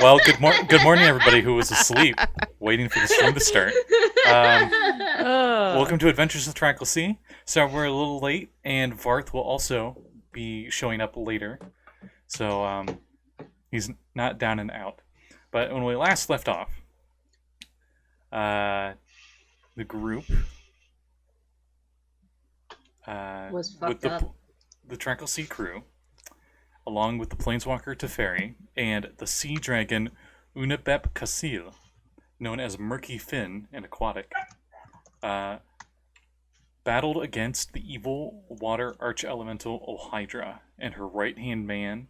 Well, good morning, everybody who was asleep, waiting for the stream to start. Welcome to Adventures with Trackless. So we're a little late, and Varth will also be showing up later. So he's not down and out. But when we last left off, the group was fucked with up. the Trackless crew, along with the Planeswalker Teferi and the Sea Dragon Unabep Kasil, known as Murky Fin and Aquatic, battled against the evil water arch-elemental Ohydra and her right-hand man,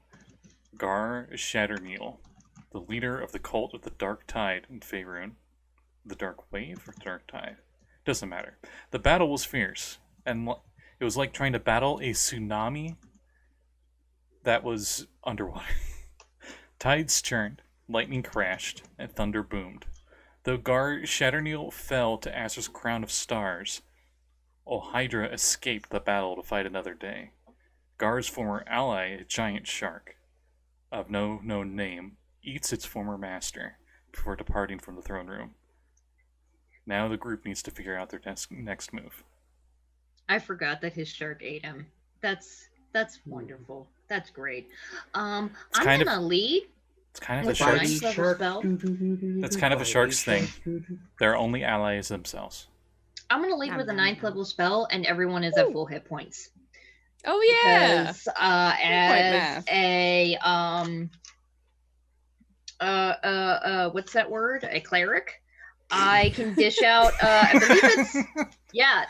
Gar Shatterneal, the leader of the cult of the Dark Tide in Faerun. The Dark Wave or Dark Tide? Doesn't matter. The battle was fierce, and it was like trying to battle a tsunami that was underwater. Tides churned, lightning crashed, and thunder boomed. Though Gar Shatterneal fell to Azra's crown of stars, Ohydra escaped the battle to fight another day. Gar's former ally, a giant shark of no known name, eats its former master before departing from the throne room. Now the group needs to figure out their next move. I forgot that his shark ate him. That's wonderful. That's great. I'm gonna lead. It's kind of a shark's spell. That's kind of a shark's thing. They're only allies themselves. I'm gonna lead with a 9th level spell, and everyone is at full hit points. Oh yeah. Because as a what's that word? A cleric. I can dish out. I believe it's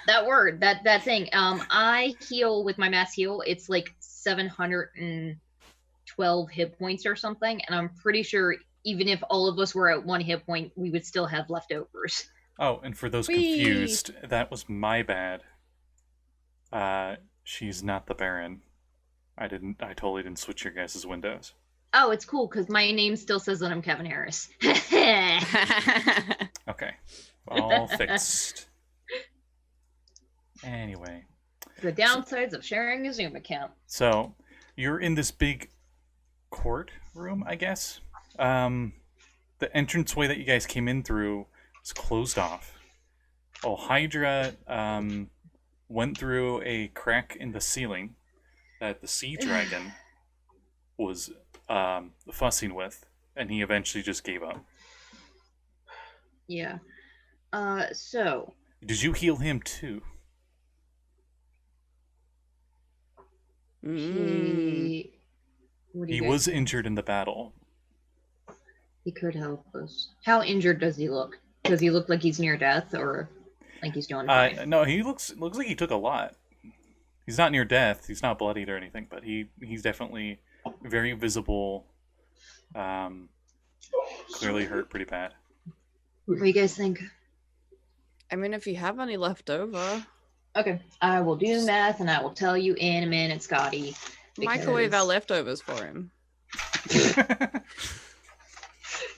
that word. That thing. I heal with my mass heal. It's like 712 hit points or something, and I'm pretty sure even if all of us were at 1 hit point, we would still have leftovers. Oh, and for those confused, that was my bad. She's not the Baron. I totally didn't switch your guys' windows. Oh, it's cool because my name still says that I'm Kevin Harris. Okay, all fixed. Anyway, the downsides of sharing a Zoom account. So you're in this big court room, I guess. The entranceway that you guys came in through was closed off. Ohydra went through a crack in the ceiling that the Sea Dragon was fussing with, and he eventually just gave up. Yeah. So. Did you heal him too? He was injured in the battle. He could help us. How injured does he look? Does he look like he's near death, or like he's doing fine? No, he looks like he took a lot. He's not near death. He's not bloodied or anything, but he's definitely very visible. Clearly hurt pretty bad. What do you guys think? I mean, if you have any left over. Okay, I will do math, and I will tell you in a minute, Scotty. Microwave our leftovers for him.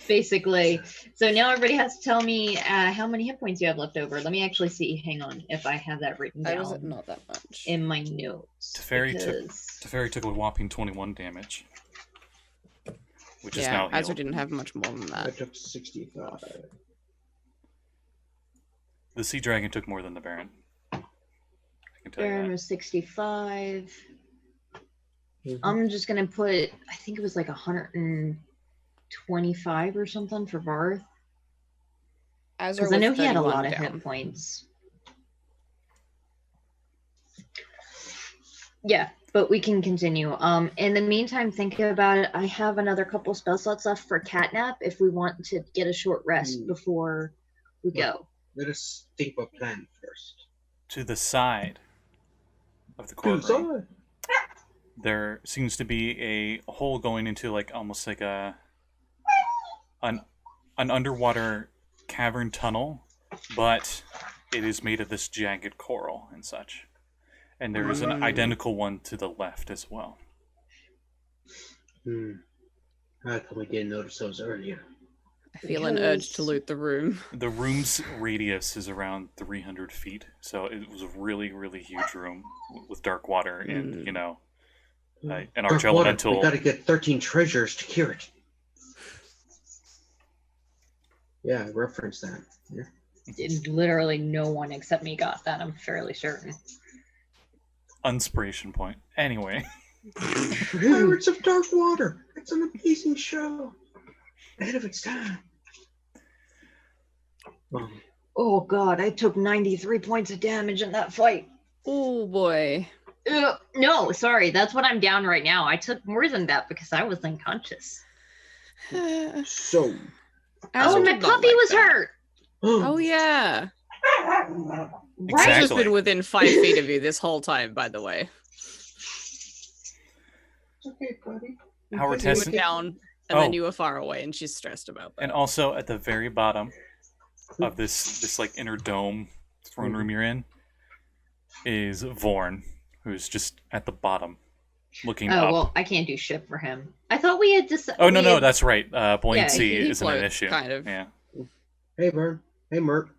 Basically. So now everybody has to tell me how many hit points you have left over. Let me actually see. Hang on, if I have that written down. Was not that much. In my notes. Teferi took a whopping 21 damage. Which is now healed. Azra didn't have much more than that. I took 65. The Sea Dragon took more than the Baron. I can tell Baron you that. was 65. I'm just gonna put, I think it was like 125 or something for Varth. Because I know he had a lot of hit points. Yeah, but we can continue. In the meantime, think about it. I have another couple spell slots left for Catnap if we want to get a short rest before we go. Let us think of a plan first. To the side of the courtroom, there seems to be a hole going into almost like an underwater cavern tunnel, but it is made of this jagged coral and such. And there is an identical one to the left as well. How come we didn't notice those earlier? I feel an urge to loot the room. The room's radius is around 300 feet, so it was a really, really huge room with dark water and, an arch elemental. We gotta get 13 treasures to cure it. Yeah, reference that. Yeah. Literally no one except me got that, I'm fairly certain. Inspiration point. Anyway. Pirates of Dark Water. It's an amazing show. Ahead of its time. Oh god, I took 93 points of damage in that fight. Oh boy. No, sorry, that's what I'm down right now. I took more than that because I was unconscious. So. Azra Oh, my did not puppy like was that. hurt. Oh yeah. Right? She's Exactly. been within 5 feet of you this whole time, by the way. It's okay, buddy. How we're You testing. were down, and then Oh. you were far away, and she's stressed about that. And also at the very bottom of this like inner dome throne room you're in is Vorn, who's just at the bottom, looking Oh, up. well, I can't do shit for him. I thought we had decided. Oh no, that's right. Buoyancy he isn't an floats, issue. kind of. Yeah. Hey, Vern. Hey, Merc.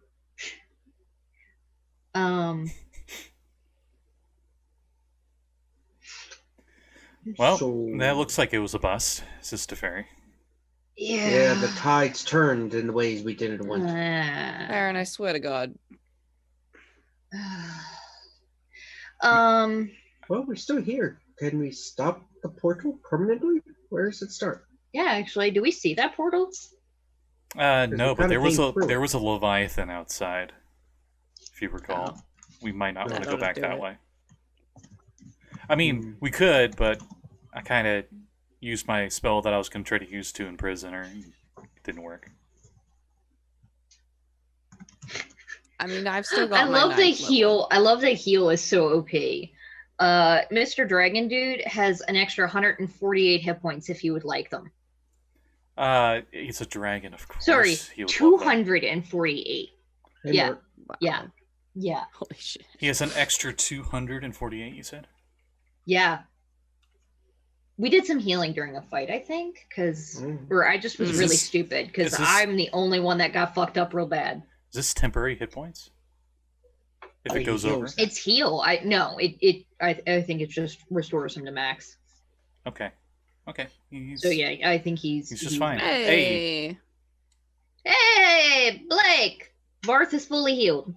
Well, So- that looks like it was a bust, says Teferi. Yeah, the tides turned in the ways we didn't want. Aaron, I swear to God. Um, Well, we're still here. Can we stop the portal permanently? Where does it start? yeah, actually, do we see that portal? No, we but kinda there was came through there it. was a Leviathan outside. If you recall, Oh. we might not Yeah, want to that go back would do that it. way. I mean, we could, but I kind of used my spell that I was going to try to use to imprison her. It didn't work. I mean, I've still got I my love the 9th level. heal. I love the heal is so OP. Mr. Dragon Dude has an extra 148 hit points if you would like them. He's a dragon, of course. Sorry, He would love that. 248. Hey, Yeah. Merc. Wow. Yeah. Yeah. Holy shit. He has an extra 248, you said? Yeah. We did some healing during a fight, I think, because or I just was Is really this- stupid because is this- I'm the only one that got fucked up real bad. Is this temporary hit points? If Oh, it he goes over? heals. It's heal. I think it just restores him to max. Okay. Okay. He's, So yeah, I think he's just fine. Hey. Hey, Blake! Varth is fully healed.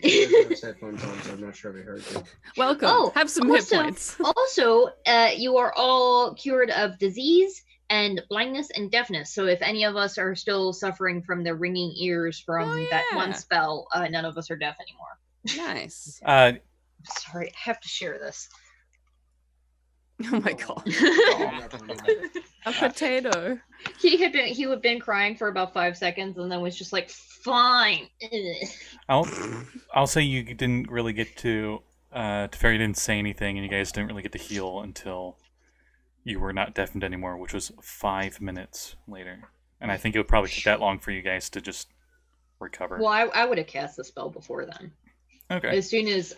Those headphones on, so I'm not sure we heard you. Welcome. Oh, Have some also- hit points. Also, you are all cured of disease and blindness and deafness. So if any of us are still suffering from the ringing ears from Oh, that one yeah. spell, none of us are deaf anymore. Nice. Sorry, I have to share this. Oh my god. A potato. He had been crying for about 5 seconds and then was just like, fine. I'll say you didn't really get to Teferi didn't say anything, and you guys didn't really get to heal until you were not deafened anymore, which was 5 minutes later. And I think it would probably take that long for you guys to just recover. Well, I would have cast the spell before then. Okay. As soon as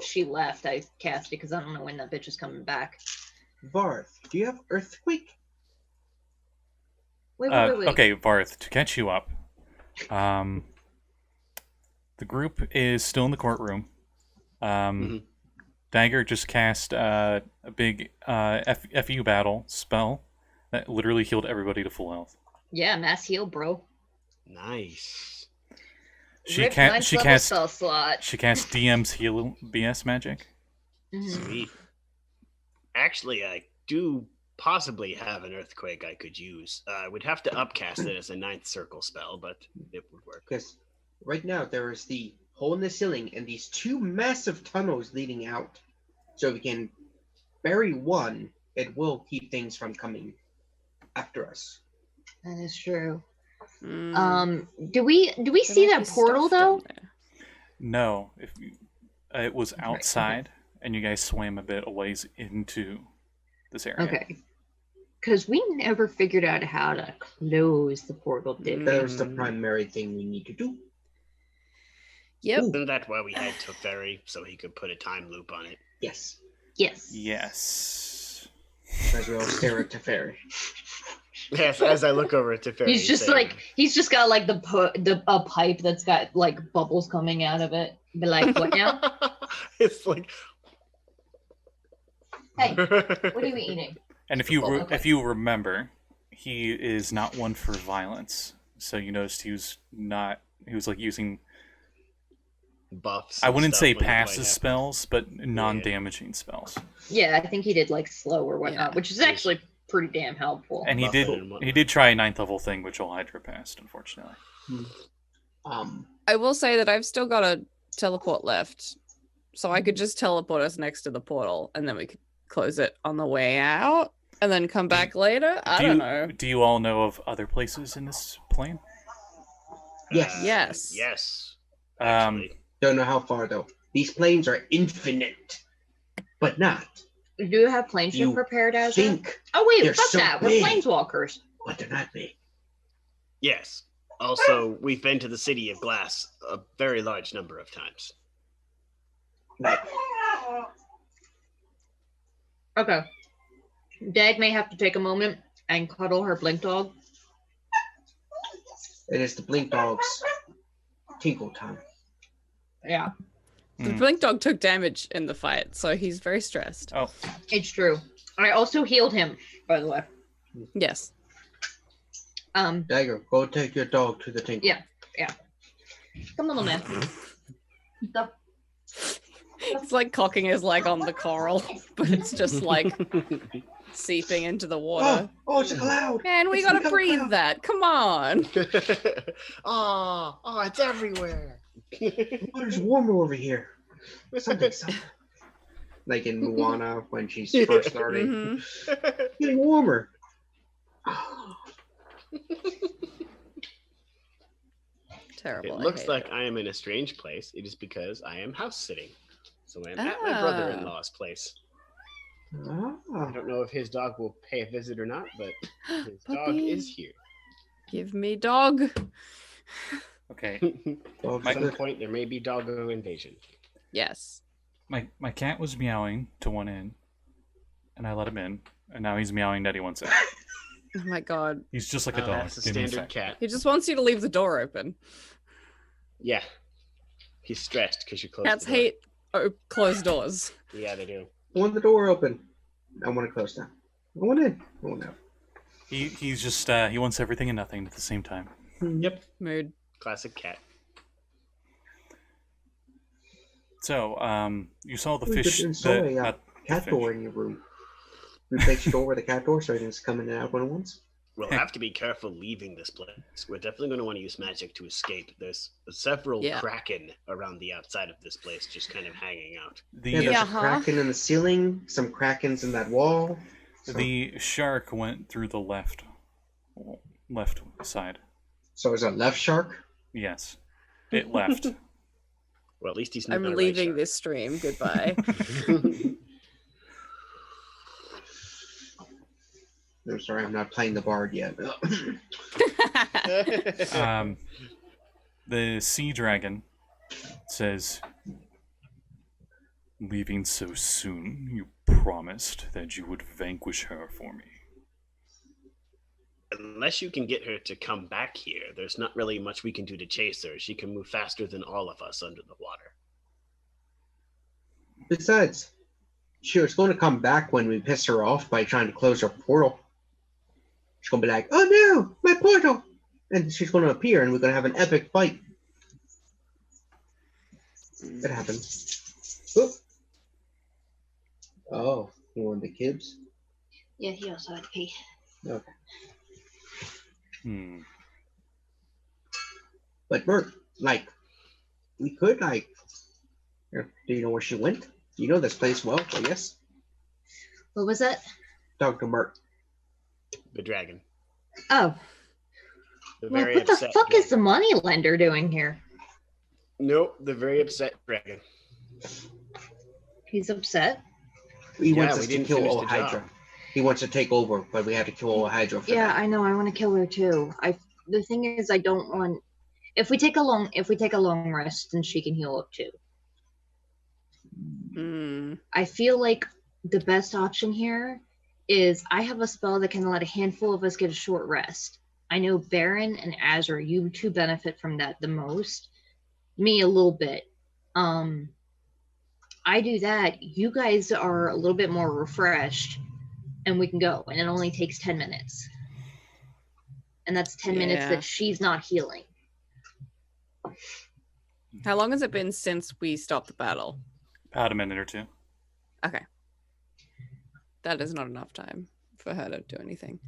she left, I cast it because I don't know when that bitch is coming back. Varth, do you have Earthquake? Wait. Okay, Varth, to catch you up, the group is still in the courtroom. Dagger just cast a big FU battle spell that literally healed everybody to full health. Yeah, mass heal, bro. Nice. She Rip cast ninth she level cast spell slot. she cast DM's heal BS magic. Mhm. Sweet. Actually, I do possibly have an earthquake I could use. I would have to upcast it as a 9th circle spell, but it would work. Because right now there is the hole in the ceiling and these 2 massive tunnels leading out. So if we can bury one, it will keep things from coming after us. That is true. Mm. Do we There see might that be portal stuff down though? there. No, if you, it was okay. outside, and you guys swam a bit a ways into this area. Okay. Because we never figured out how to close the portal, did we? There's the primary thing we need to do. Yep. Ooh. Isn't that why we had Teferi, so he could put a time loop on it? Yes. Yes. Yes. As we all stare at Teferi. Yes, as I look over at Teferi. He's just saying, like he's just got like a pipe that's got like bubbles coming out of it. Be like, what now? It's like. Hey, what are you eating? And if you Oh, okay. if you remember, he is not one for violence. So you noticed he was like using, Buffs. I and wouldn't stuff say when the fight passive happened. spells, but non-damaging spells. Yeah, I think he did like slow or whatnot, Yeah. which is actually pretty damn helpful. And he Buffing did and whatnot. he did try a 9th level thing, which all Hydra passed, unfortunately. I will say that I've still got a teleport left. So I could just teleport us next to the portal and then we could close it on the way out and then come back later. I don't know. Do you all know of other places in this plane? Yes. Yes. Yes. Um, Actually. Don't know how far though. These planes are infinite, but not. Do you have plane ship You prepared as think, Oh wait, they're fuck so that. big. We're planeswalkers. but they're not big. Yes. Also, we've been to the City of Glass a very large number of times. Like, Okay. Dag may have to take a moment and cuddle her blink dog. it is the Blink Dog's tinkle time. Yeah, The Blink Dog took damage in the fight, so he's very stressed. Oh, it's true. I also healed him, by the way. Yes. Dagger, go take your dog to the tinkle. Yeah. Come on, little man. The- It's like cocking his leg on the coral, but it's just like seeping into the water. Oh, it's a cloud. Man, we It's gotta become breathe cloud. that. Come on. Oh, it's everywhere. Water's warmer over here. Something. Like in Moana when she's first starting. Mhm. Getting warmer. Terrible. It I looks hate like it. I am in a strange place. It is because I am house sitting. So I'm at Ah. my brother-in-law's place. I Ah. don't know if his dog will pay a visit or not, but his dog Puppy. is here. Give me dog. okay. Dog's At some good. point, there may be doggo invasion. Yes. My cat was meowing to one in, and I let him in, and now he's meowing that he wants out. Oh my god. He's just like a Oh, dog. that's a Give him standard sec. cat. He just wants you to leave the door open. Yeah. He's stressed because you closed Cats the door. hate closed doors. Yeah, they do. I want the door open. I want it closed down. I want in. I want out. He's just he wants everything and nothing at the same time. Yep. Mood. Classic cat. So, you saw the We could fish. install The, a not the cat fish. door in your room. Replace your door with a cat door so it can just come in and out when it wants. We'll have to be careful leaving this place. We're definitely going to want to use magic to escape. There's several Yeah. kraken around the outside of this place, just kind of hanging out. The Yeah, there's Yeah, a kraken in the ceiling, some krakens in that wall. So, the shark went through the left side. so is it left shark? Yes, it left. Well, at least he's not I'm a right leaving shark. this stream. Goodbye. I'm sorry, I'm not playing the bard yet. The sea dragon says, "Leaving so soon, you promised that you would vanquish her for me." Unless you can get her to come back here, there's not really much we can do to chase her. She can move faster than all of us under the water. Besides, she was going to come back when we piss her off by trying to close her portal. She's going to be like, "Oh no, my portal!" And she's going to appear and we're going to have an epic fight. It happens. Oop. Oh, you want the kids? Yeah, he also had to pee. Okay. But Bert, like, we could, like, do you know where she went? You know this place well, I guess. What was that? Dr. Mert. The dragon. Oh, The well, very what the upset fuck is the dragon. money lender doing here? Nope, the very upset dragon. He's upset. He Yeah, wants we us to didn't kill finish all the Hydra. job. He wants to take over, but we have to kill all Hydra for Yeah, that. I know. I want to kill her too. The thing is, I don't want. If we take a long rest, then she can heal up too. Hmm. I feel like the best option here is I have a spell that can let a handful of us get a short rest. I know Baron and Azra, you two benefit from that the most. Me a little bit. I do that. You guys are a little bit more refreshed, and we can go. And it only takes 10 minutes. and that's 10 minutes that she's not healing. How long has it been since we stopped the battle? About a minute or two. Okay. That is not enough time for her to do anything.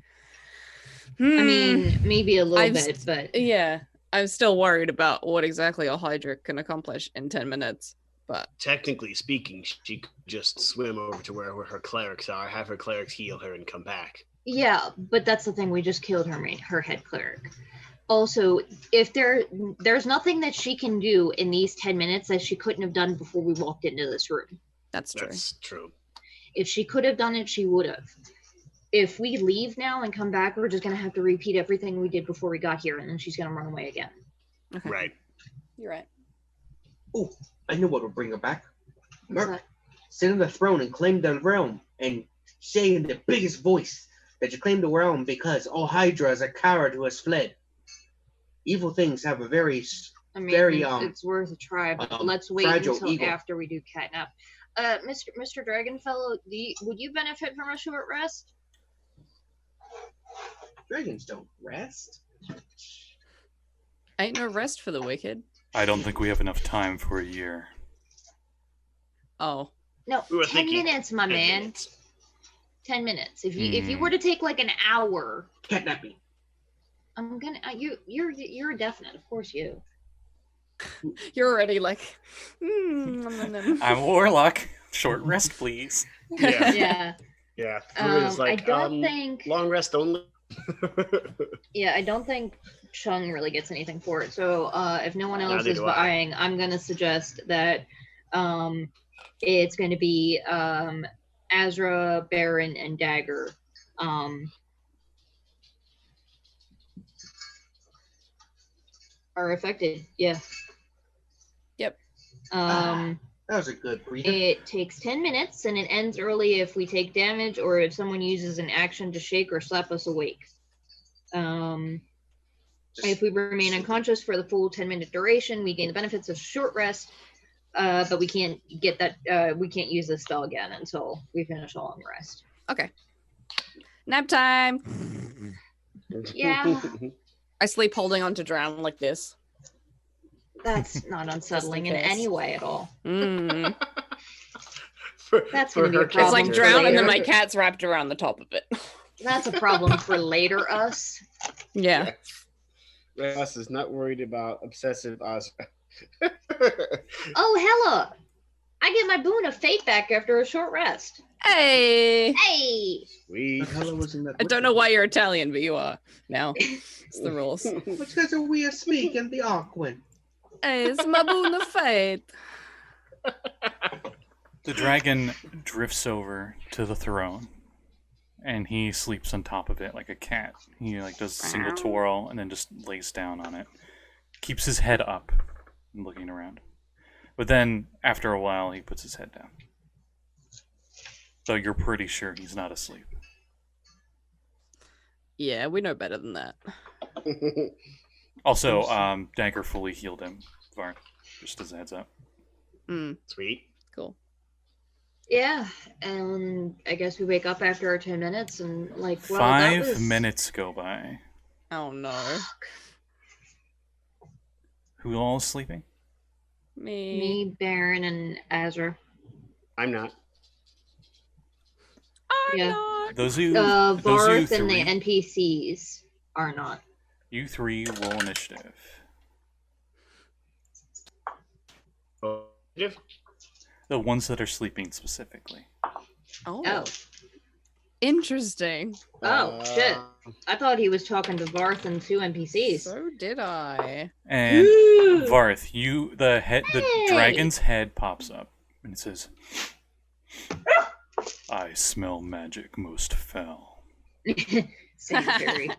I mean, maybe a little bit, but... Yeah. I'm still worried about what exactly a Hydra can accomplish in 10 minutes. But technically speaking, she could just swim over to where her clerics are, have her clerics heal her, and come back. Yeah, but that's the thing. We just killed her head cleric. Also, if there's nothing that she can do in these 10 minutes that she couldn't have done before we walked into this room. That's true. That's true. If she could have done it, she would have. If we leave now and come back, we're just going to have to repeat everything we did before we got here, and then she's going to run away again. Okay. Right. You're right. Oh, I know what will bring her back. What's that? Sit on the throne and claim the realm, and say in the biggest voice that you claim the realm because all Hydra is a coward who has fled. Evil things have a very it's worth a try, but let's wait until eagle. after we do catnap. Mr. Dragonfellow, would you benefit from a short rest? Dragons don't rest. Ain't no rest for the wicked. I don't think we have enough time for a year. Oh. No, We were 10 thinking minutes, my 10 man. minutes. 10 minutes. If you were to take like an hour, Catnapping. I'm gonna you're a definite, of course you. You're already like, I'm a warlock. Short rest, please. Yeah. Yeah. Yeah. Druid's I don't think long rest only. I don't think Chung really gets anything for it. So if no one else Neither is do I. buying, I'm gonna suggest that it's gonna be Azra, Baron, and Dagger. Are affected. Yeah. Yep. That was a good breather. It takes 10 minutes and it ends early if we take damage or if someone uses an action to shake or slap us awake. If we remain unconscious for the full 10-minute duration, we gain the benefits of short rest, but we can't get that. We can't use this spell again until we finish a long rest. okay. Nap time. Yeah, I sleep holding on to Drown like this. that's not unsettling in case. any way at all. Mm. That's gonna be a It's problem. like for Drown and then my later. cat's wrapped around the top of it. That's a problem for later us. Yeah. Ross is not worried about obsessive Azra. Oh, hella! I get my boon of fate back after a short rest. Hey. Hey! Sweet. I don't know why you're Italian, but you are now. It's the rules. Because we are speaking the Aquan. Hey, it's my boon of fate. The dragon drifts over to the throne, and he sleeps on top of it like a cat. He does a single twirl and then just lays down on it. Keeps his head up and looking around. But then, after a while, he puts his head down. So you're pretty sure he's not asleep. Yeah, we know better than that. Also, Dagger fully healed him, Varth, just as a heads up. Sweet. Cool. Yeah, and I guess we wake up after our 10 minutes and that 5 was... minutes go by. Oh no. Who all is sleeping? Me, Baron, and Azra. I'm not. I'm Yeah. not. Those who Varth and three, the NPCs are not. you three roll initiative. Oh. The ones that are sleeping specifically. Oh. Interesting. Shit. I thought he was talking to Varth and 2 NPCs. So did I. And Ooh. Varth, the Hey! dragon's head pops up and it says, "I smell magic most foul." Sanitary.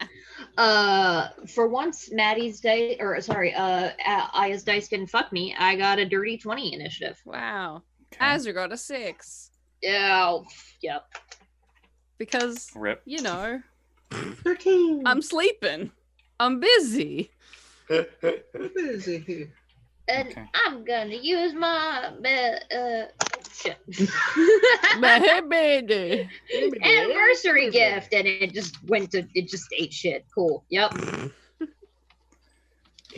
For once, Maddie's dice, Aya's dice didn't fuck me. I got a dirty 20 initiative. Wow. Okay. Azra got a 6. Yeah. Yep. Because, Rip. 13. I'm sleeping. I'm busy. busy. And Okay. I'm gonna use my shit. Baby. And we're anniversary gift, and it just ate shit. Cool. Yep.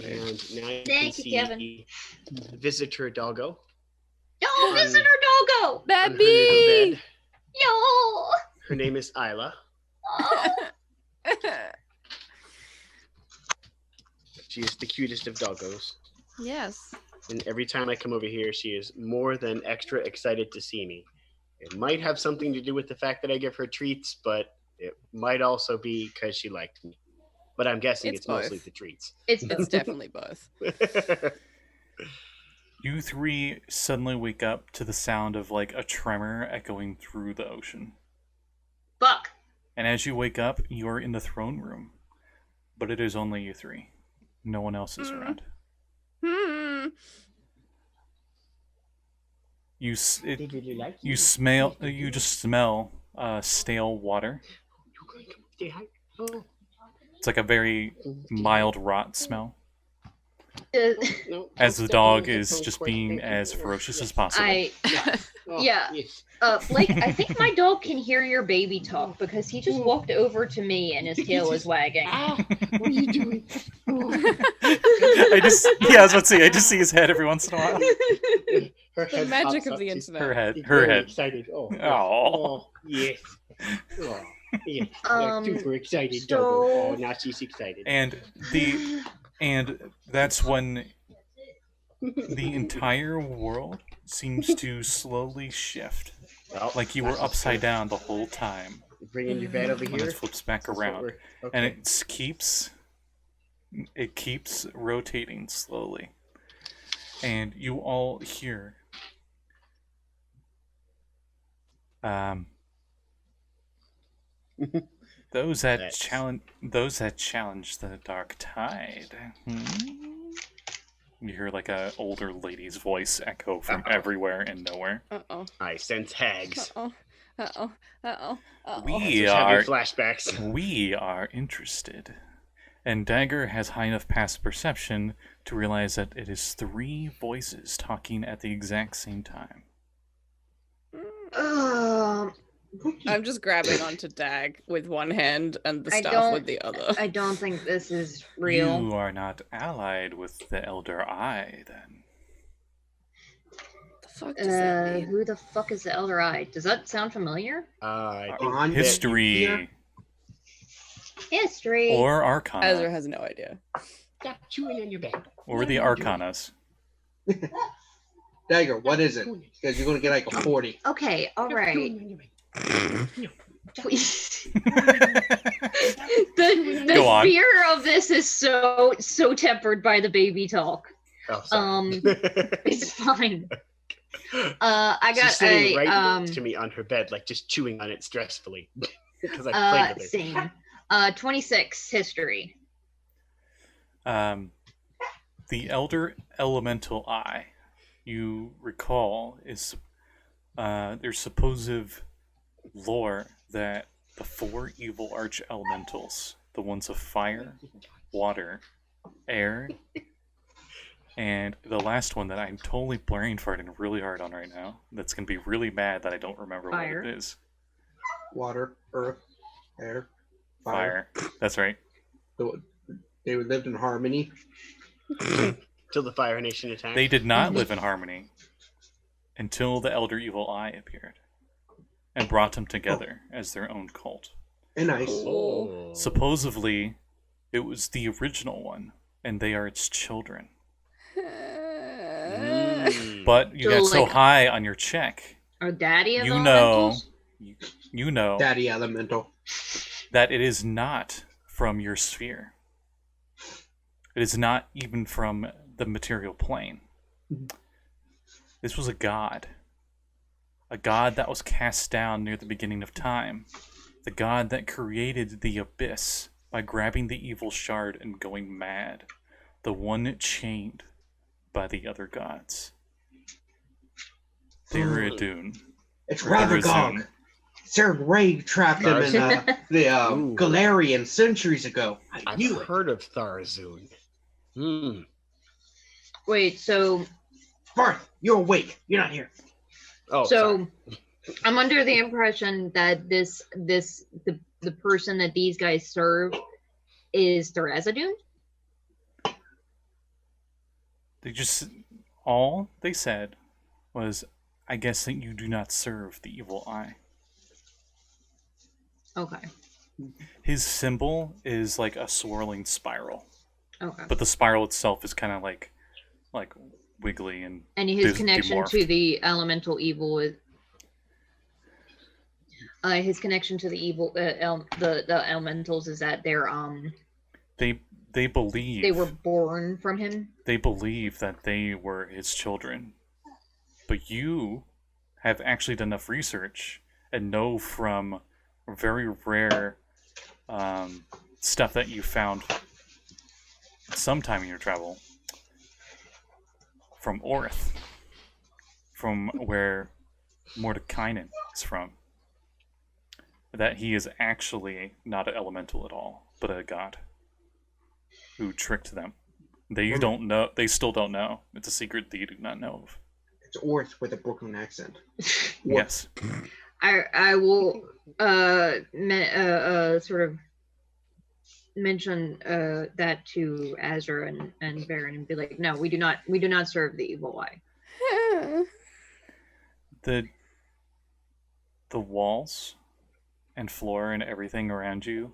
And now you Thank can you, see Kevin. Visitor Doggo. Yo, visitor doggo. On her little bed. Yo. Her name is Isla. Oh. She is the cutest of doggos. Yes. And every time I come over here, she is more than extra excited to see me. It might have something to do with the fact that I give her treats, but it might also be because she liked me. But I'm guessing it's mostly the treats. It's definitely both. You three suddenly wake up to the sound of like a tremor echoing through the ocean. Fuck. And as you wake up, you're in the throne room. But it is only you three. No one else is around. You just smell stale water. It's like a very mild rot smell. As the dog is just being as ferocious as possible. Blake, I think my dog can hear your baby talk because he just walked over to me and his tail was wagging. What are you doing? I was about to say, I just see his head every once in a while. The magic of the internet. Her head. Excited. Oh, yes. Oh, yes. Super excited. So... Doggo. Oh, now she's excited. And that's when the entire world seems to slowly shift. Well, like you were upside down the whole time. Bring in your bed over When here. it flips back around. Okay. And it keeps rotating slowly. And you all hear those that challenge the dark tide. You hear like a older lady's voice echo from everywhere and nowhere. I sense hags. We are flashbacks. We are interested. And Dagger has high enough passive perception to realize that it is 3 voices talking at the exact same time. I'm just grabbing onto Dag with one hand and the staff with the other. I don't think this is real. You are not allied with the Elder Eye, then. The fuck does that mean? Who the fuck is the Elder Eye? Does that sound familiar? History. History. Or Arcana. Azra has no idea. Stop chewing on your bed. Or the Arcanas. Dagger, what is it? Because you're going to get like a 40. Okay, alright. the fear of this is so tempered by the baby talk. Oh, sorry. It's fine. I got She's sitting right to me on her bed, like just chewing on it stressfully. Because I played with it. Same. 26 history. The Elder Elemental Eye, you recall, is there's supposed lore that the 4 evil arch elementals, the ones of fire, water, air, and the last one that I'm totally brain farting really hard on right now, that's going to be really mad that I don't remember fire. what it is. Water, earth, air, fire. That's right. They lived in harmony. Till the Fire Nation attacked. They did not live in harmony until the Elder Evil Eye appeared and brought them together as their own cult. Nice. Oh. Supposedly, it was the original one, and they are its children. But you got so high on your check. Or Daddy Elementals? You know Daddy Elemental. That it is not from your sphere. It is not even from the material plane. This was a god. A god that was cast down near the beginning of time. The god that created the abyss by grabbing the evil shard and going mad. The one chained by the other gods. Theridun. It's Ravagog. Sir Ray trapped him in the Galarian centuries ago. I've heard of Tharzun. Wait, so... Varth, you're awake. You're not here. Oh, so I'm under the impression that the person that these guys serve is the resident. All they said was, I guess that you do not serve the evil eye. Okay. His symbol is like a swirling spiral. Okay. But the spiral itself is kind of like wiggly and his connection demorphed. to the elemental evil is his connection to the evil the elementals is that they believe they were born from him. They believe that they were his children. But you have actually done enough research and know from very rare stuff that you found sometime in your travel from Orth, from where Mordekainen is from, that he is actually not an elemental at all, but a god who tricked them. They don't know. They still don't know. It's a secret they do not know of. It's Orth with a Brooklyn accent. Yes. I will sort of mention that to Azra and Baron and be like, no, we do not serve the evil eye. The walls and floor and everything around you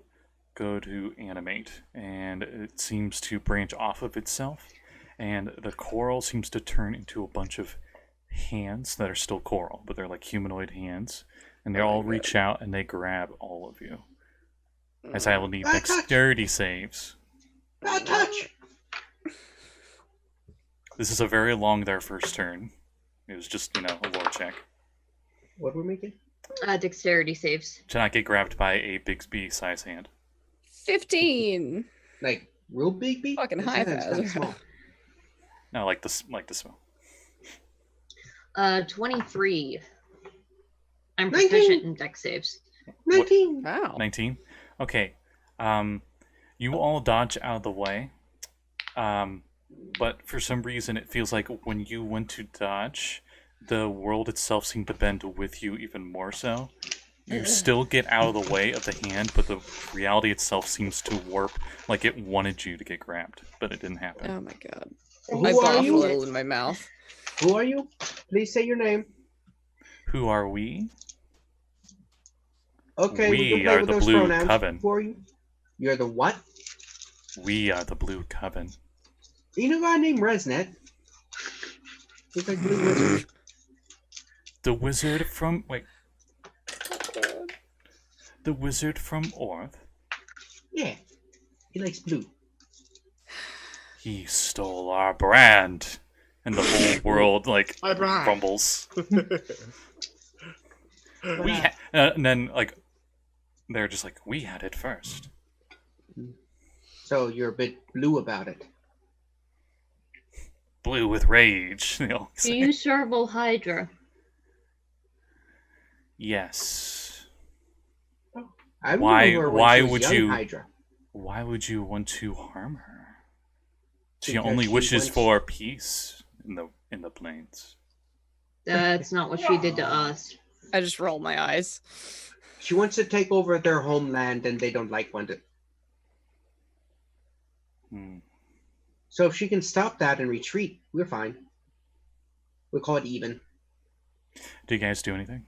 go to animate, and it seems to branch off of itself, and the coral seems to turn into a bunch of hands that are still coral, but they're like humanoid hands, and they all reach out and they grab all of you. As I will need dexterity saves. Bad touch! This is a very long their first turn. It was just, a lore check. What we're making? Dexterity saves. To not get grabbed by a Bixby size hand. 15. Like real big beak? Fucking high five. Small. No, like the smell. 23. I'm 19. proficient in dex saves. 19. Wow. 19. Okay. You all dodge out of the way. But for some reason, it feels like when you went to dodge, the world itself seemed to bend with you even more so. You still get out of the way of the hand, but the reality itself seems to warp like it wanted you to get grabbed, but it didn't happen. Oh my god. Who I are barf a you? little in my mouth. Who are you? Please say your name. Who are we? Okay, We can play are with the those Blue pronouns. Coven. Who are you? You're the what? We are the Blue Coven. You know a guy named Resnet? He's like Blue Wizard. The wizard from... Wait. The wizard from Orth? Yeah. He likes blue. He stole our brand. And the whole world, My brand. crumbles. But, And then, they're just like, we had it first. so you're a bit blue about it. Blue with rage. They all Do say. you serve Hydra? Yes. I Why- remember when why she was would young you- Hydra. Why would you want to harm her? She Because only she wishes wants- for peace in the plains. That's not what she did to us. I just roll my eyes. She wants to take over their homeland and they don't like it. Hmm. So if she can stop that and retreat, we're fine. We'll call it even. Do you guys do anything?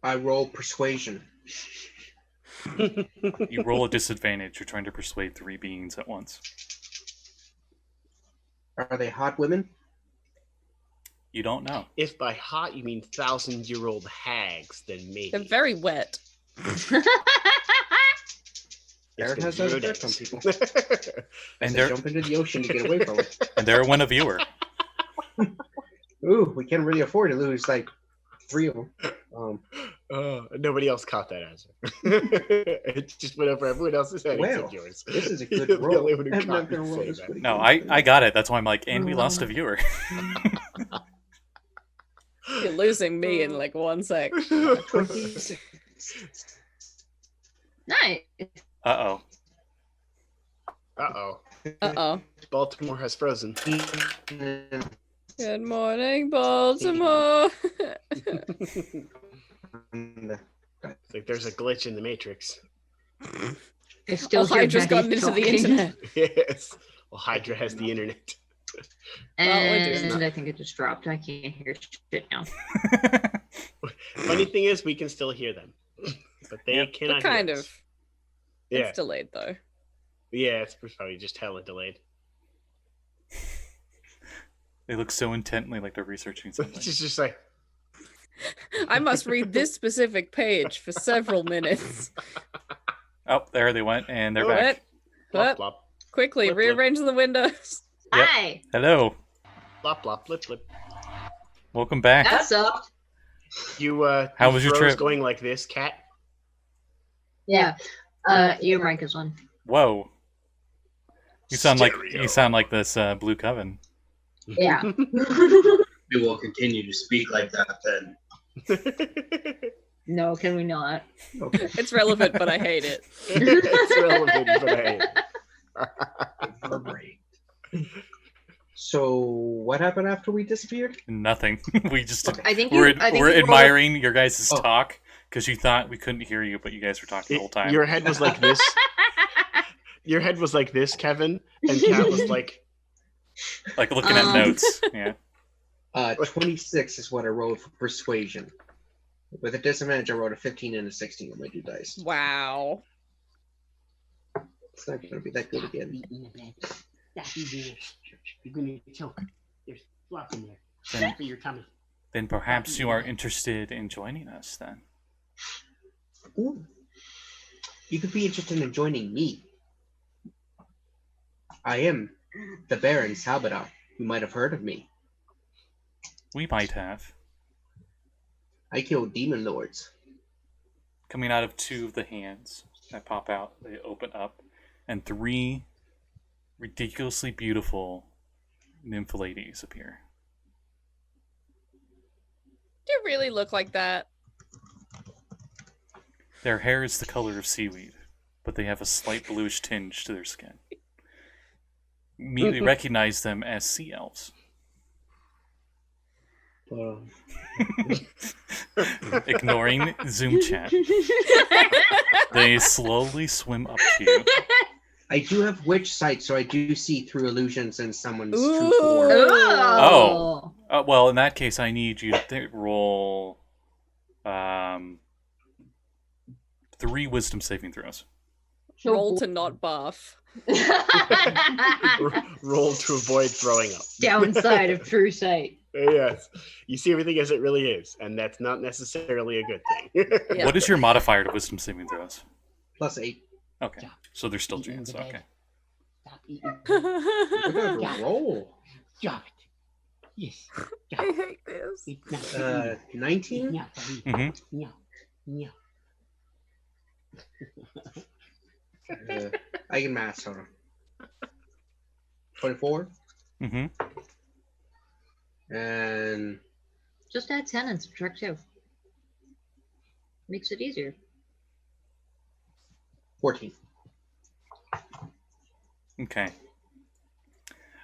I roll persuasion. You roll a disadvantage. You're trying to persuade 3 beings at once. Are they hot women? You don't know. If by hot you mean 1,000-year-old hags, then maybe. They're very wet. Eric has that effect on people. And They they're jump into the ocean to get away from it. and they're one a viewer. Ooh, we can't really afford to lose like 3 of them. Nobody else caught that answer. It just went over everyone else's head Well, except yours. this is a good You're roll. The only one who I'm caught not me gonna roll saying this that. pretty No, good. I got it. That's why I'm like, and we lost a viewer. You're losing me in like 1 sec. 26. Nice. Uh-oh. Uh-oh. Uh-oh. Baltimore has frozen. Good morning, Baltimore. It's like there's a glitch in the Matrix. I still hear Hydra's gotten Maddie into the talking. internet. Yes. Well, Hydra has the internet. And I think it just dropped. I can't hear shit now. Funny thing is, we can still hear them, but they cannot. But kind hear of. us. Yeah. It's delayed though. Yeah, it's probably just hella delayed. They look so intently like they're researching something. It's just like, I must read this specific page for several minutes. Oh, there they went, and they're What? back. blop, blop, Quickly, Flip, flip. rearrange the windows. Yep. Hi. Hello. blop, blop, blip, blip. Welcome back. That sucked. You, How was your throws trip? going like this, cat? Yeah. Your mic is on. Whoa. You sound Stereo. like this Blue Coven. Yeah. We will continue to speak like that then. No, can we not? Okay. It's relevant, but I hate it. It's relevant, but I hate it. Reverberate. So what happened after we disappeared? Nothing. We just I think we're you admiring your guys' Oh. talk because you thought we couldn't hear you, but you guys were talking the whole time. Your head was like this. Your head was like this, Kevin, and Cat was like, Like looking at notes. Yeah. 26 is what I rolled for persuasion. With a disadvantage, I rolled a 15 and a 16 on my two dice. Wow. It's not going to be that good again. "You're gonna choke. There's flop in there. Then, For your tummy." then perhaps you are interested in joining us then. Ooh. You could be interested in joining me. I am the Baron Salbador. You might have heard of me. We might have. I kill demon lords. Coming out of two of the hands that pop out, they open up, and three ridiculously beautiful nymph ladies appear. Do you really look like that? Their hair is the color of seaweed, but they have a slight bluish tinge to their skin. Immediately recognize them as sea elves. Ignoring Zoom chat, they slowly swim up to you. I do have witch sight, so I do see through illusions in someone's true Ooh. form. Oh. Well, in that case, I need you to roll 3 wisdom saving throws. Roll to not buff. Roll to avoid throwing up. Downside of true sight. Yes. You see everything as it really is, and that's not necessarily a good thing. Yeah. What is your modifier to wisdom saving throws? +8. Okay, so there's still chance. Okay. Stop eating. We're going to roll. Drop it. Yes. I hate this. It's not 19? Mm-hmm. Yeah. I can math, hold on. 24? Mm-hmm. And Just add 10 and subtract 2. Makes it easier. 14. Okay.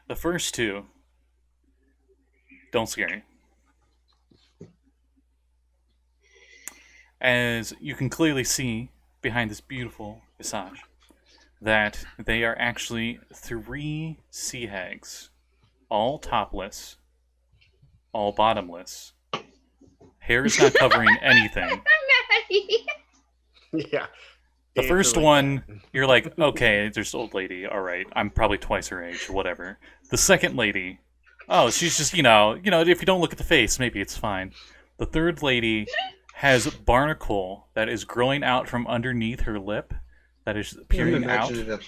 The first two don't scare you. As you can clearly see behind this beautiful visage, that they are actually 3 sea hags, all topless, all bottomless. Hair is not covering anything. Yeah. The first one, you're like, okay, there's an old lady, all right, I'm probably twice her age, or whatever. The second lady, oh, she's just, if you don't look at the face, maybe it's fine. The third lady has barnacle that is growing out from underneath her lip, that is peering out. Imagine the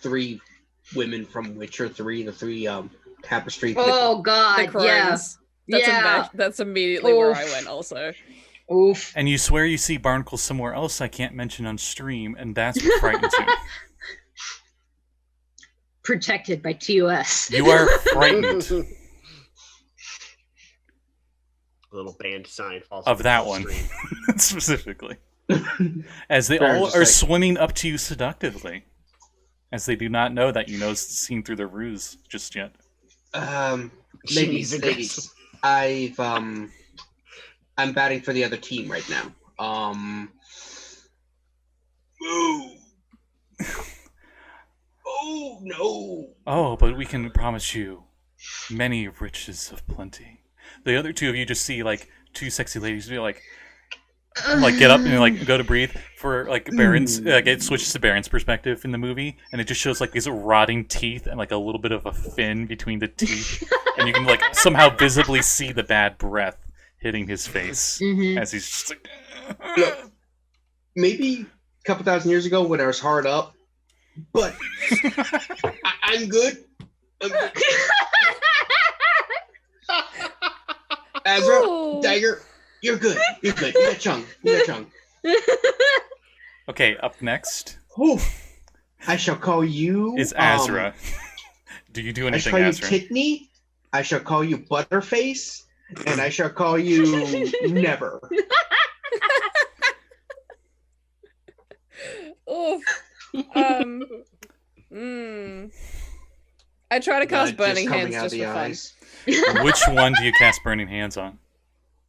3 women from Witcher 3, the 3 tapestry. Oh God, The crones. Yeah. That's immediately where Oof. I went also. Oof. And you swear you see barnacles somewhere else I can't mention on stream, and that's what frightens you. Protected by TOS. You are frightened A little band sign falls of that off the one, screen. specifically. As they Fair, all just are like- swimming up to you seductively. As they do not know that you know seen through their ruse just yet. Ladies, I'm batting for the other team right now. Move. Oh no. Oh, but we can promise you many riches of plenty. The other two of you just see like two sexy ladies be like get up and like go to breathe for like Baron's it switches to Baron's perspective in the movie, and it just shows like these rotting teeth and like a little bit of a fin between the teeth, and you can like somehow visibly see the bad breath hitting his face as he's just like Look, maybe a couple thousand years ago when I was hard up, but I'm good. Azra, Ooh. Dagger, you're good. You're good. You got Chung. Okay, up next Ooh. I shall call you is Azra. Do you do I shall anything, call you Azra? Kidney. I shall call you Butterface, and I shall call you Never. Oof. I try to cast Blood Burning coming Hands out just the for fun. eyes. Which one do you cast Burning Hands on?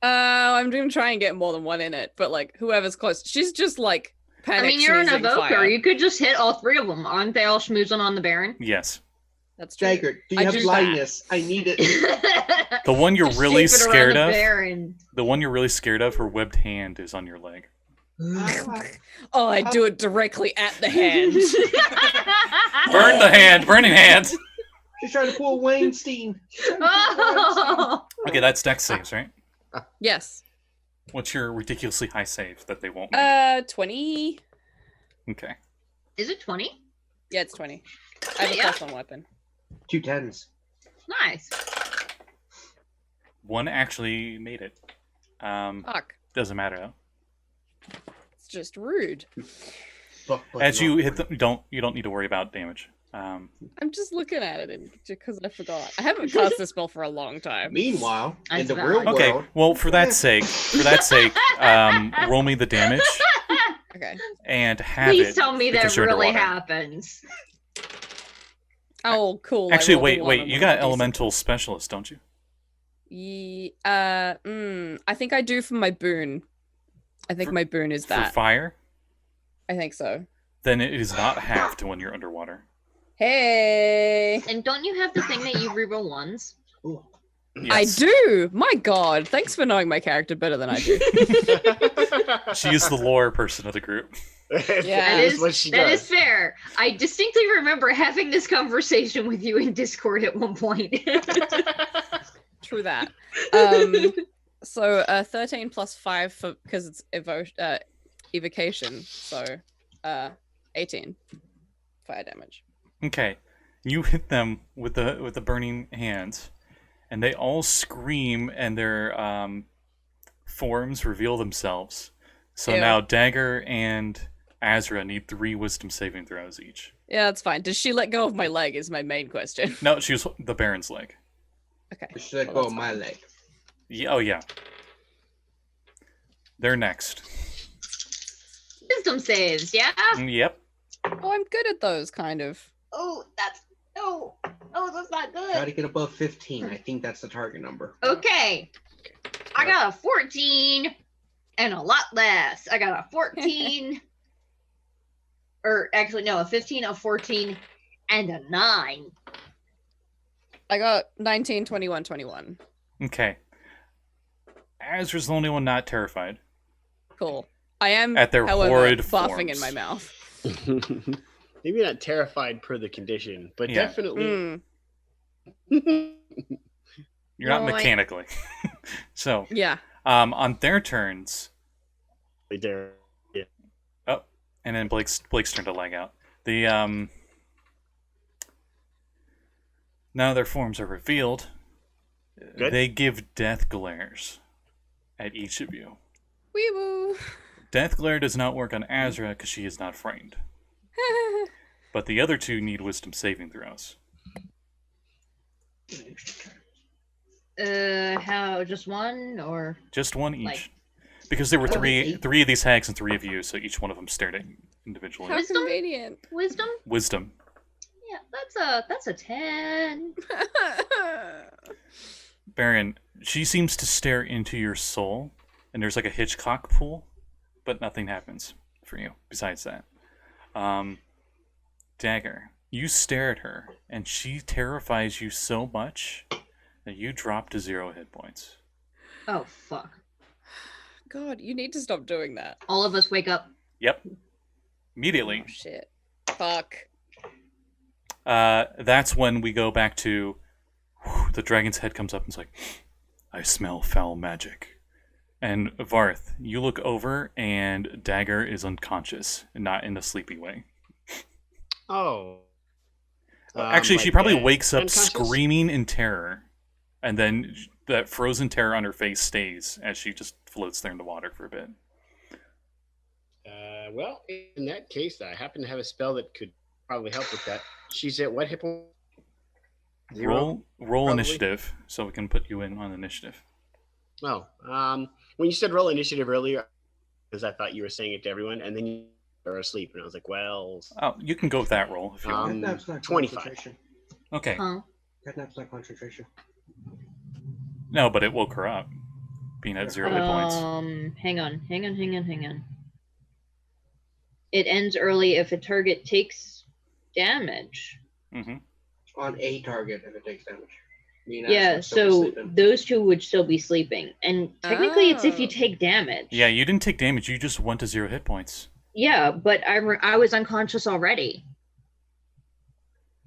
I'm gonna try and get more than one in it, but like whoever's close. She's just like panic. I mean, you're an sneezing evoker. fire. You could just hit all three of them. Aren't they all schmoozing on the Baron? Yes. That's true. Dagger, do you I have do blindness? I need it. The one you're Just really shape it around scared the of, Baron. the one you're really scared of, her webbed hand is on your leg. Oh, I do it directly at the hand. Burn the hand! Burning hands! She's trying to pull Weinstein. Oh! Okay, that's dex saves, right? Yes. What's your ridiculously high save that they won't make? 20. Okay. Is it 20? Yeah, it's 20. I have a Yeah. plus 1 weapon. 2 10s. Nice. One actually made it. Fuck. Doesn't matter though. It's just rude. As you hit them, you don't need to worry about damage. I'm just looking at it because I forgot. I haven't cast this spell for a long time. Meanwhile, in That's the valid. real Okay, world, well for that sake, roll me the damage Okay. and have Please it. tell me that because you're really underwater. happens. Oh, cool. I Actually, rolled a wait, one wait. on You one got of the elemental specialist, don't you? I think I do for my boon. I think my boon is For that. fire, I think so. then it is not halved when you're underwater. Hey! And don't you have the thing that you reroll ones? ooh, I Yes. do! My god, thanks for knowing my character better than I do. She is the lore person of the group. Yeah. That That is is what she that does. is fair. I distinctly remember having this conversation with you in Discord at one point. True that. So 13 plus 5 for because it's evocation, so 18 fire damage. Okay, you hit them with the burning hands, and they all scream, and their forms reveal themselves. So Ew. now Dagger and Azra need 3 wisdom saving throws each. Yeah, that's fine. Does she let go of my leg? Is my main question. No, she was the Baron's leg. Okay. should I Well, go that's my fine. leg? Yeah, oh yeah. They're next. Wisdom saves, yeah? Yep. Oh, I'm good at those, kind of. Oh, that's no, that's not Try to good. get above 15. I think that's the target number. Okay. I got a 14 and a lot less. I got a 14. Or actually no, a 15, a 14, and a 9. I got 19, 21, 21. Okay. Azra's the only one not terrified. Cool. I am, At their however, horrid barfing in forms. my mouth. Maybe not terrified per the condition, but Yeah. definitely. Mm, You're not No, I- mechanically. So, yeah. on their turns, There. and then Blake's turn to lag out. The now their forms are revealed. Good. They give death glares at each of you. Wee woo. Death glare does not work on Azra because she is not frightened. But the other two need wisdom saving throws. How just one or Just one each. Like- Because there were Oh, three of these hags and 3 of you, so each one of them stared at you individually. How Wisdom? convenient. wisdom? Wisdom. Yeah, that's a 10. Baron, she seems to stare into your soul, and there's like a Hitchcock pool, but nothing happens for you besides that. Dagger, you stare at her, and she terrifies you so much that you drop to 0 hit points. Oh, fuck. God, you need to stop doing that. All of us wake up. Yep. Immediately. Oh, shit. Fuck. That's when we go back to the dragon's head comes up and it's like, I smell foul magic. And Varth, you look over and Dagger is unconscious and not in a sleepy way. Oh. Actually, Like she probably dead, wakes up unconscious? screaming in terror. And then that frozen terror on her face stays as she just floats there in the water for a bit. Well, in that case, I happen to have a spell that could probably help with that. She's at what hit point? 0? Roll probably. initiative so we can put you in on initiative. Oh, when you said roll initiative earlier, because I thought you were saying it to everyone, and then you were asleep, and I was like, well, Oh, you can go with that roll if you want. Catnap's not 25. concentration. Okay. Huh? Catnap's not concentration. No, but it woke her up, being at 0 hit points. Hang on. It ends early if a target takes damage. Mm-hmm. On a target if it takes damage. Yeah, so those two would still be sleeping. And technically it's if you Oh. take damage. Yeah, you didn't take damage. You just went to 0 hit points. Yeah, but I was unconscious already.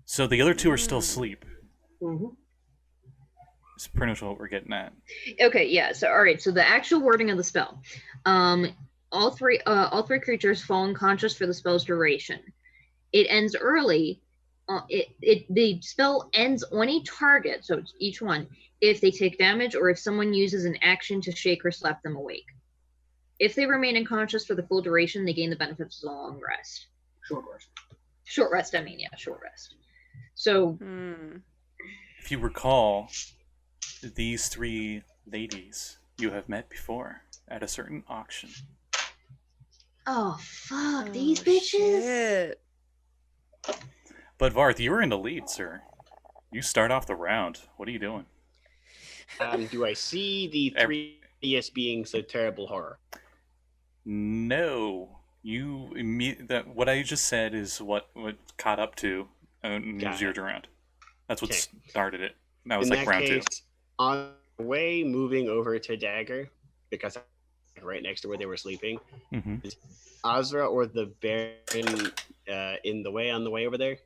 So the other two are still asleep. Mm-hmm. It's pretty much what we're getting at. Okay, yeah. So all right. So the actual wording of the spell, all three creatures fall unconscious for the spell's duration. It ends early. The spell ends on a target, so it's each one, if they take damage or if someone uses an action to shake or slap them awake. If they remain unconscious for the full duration, they gain the benefits of a long rest. Short rest. Short rest, I mean, yeah, short rest. So If you recall, these 3 ladies you have met before at a certain auction. oh fuck, these bitches. Shit. But Varth, you were in the lead, sir. You start off the round. What are you doing? do I see the 3 beings a terrible horror? No. What I just said is what caught up to and Got was your it. round. That's what Okay. started it. That was In like that round 2. case, on the way moving over to Dagger, because I'm right next to where they were sleeping, Mm-hmm. is Azra or the Baron in the way on the way over there?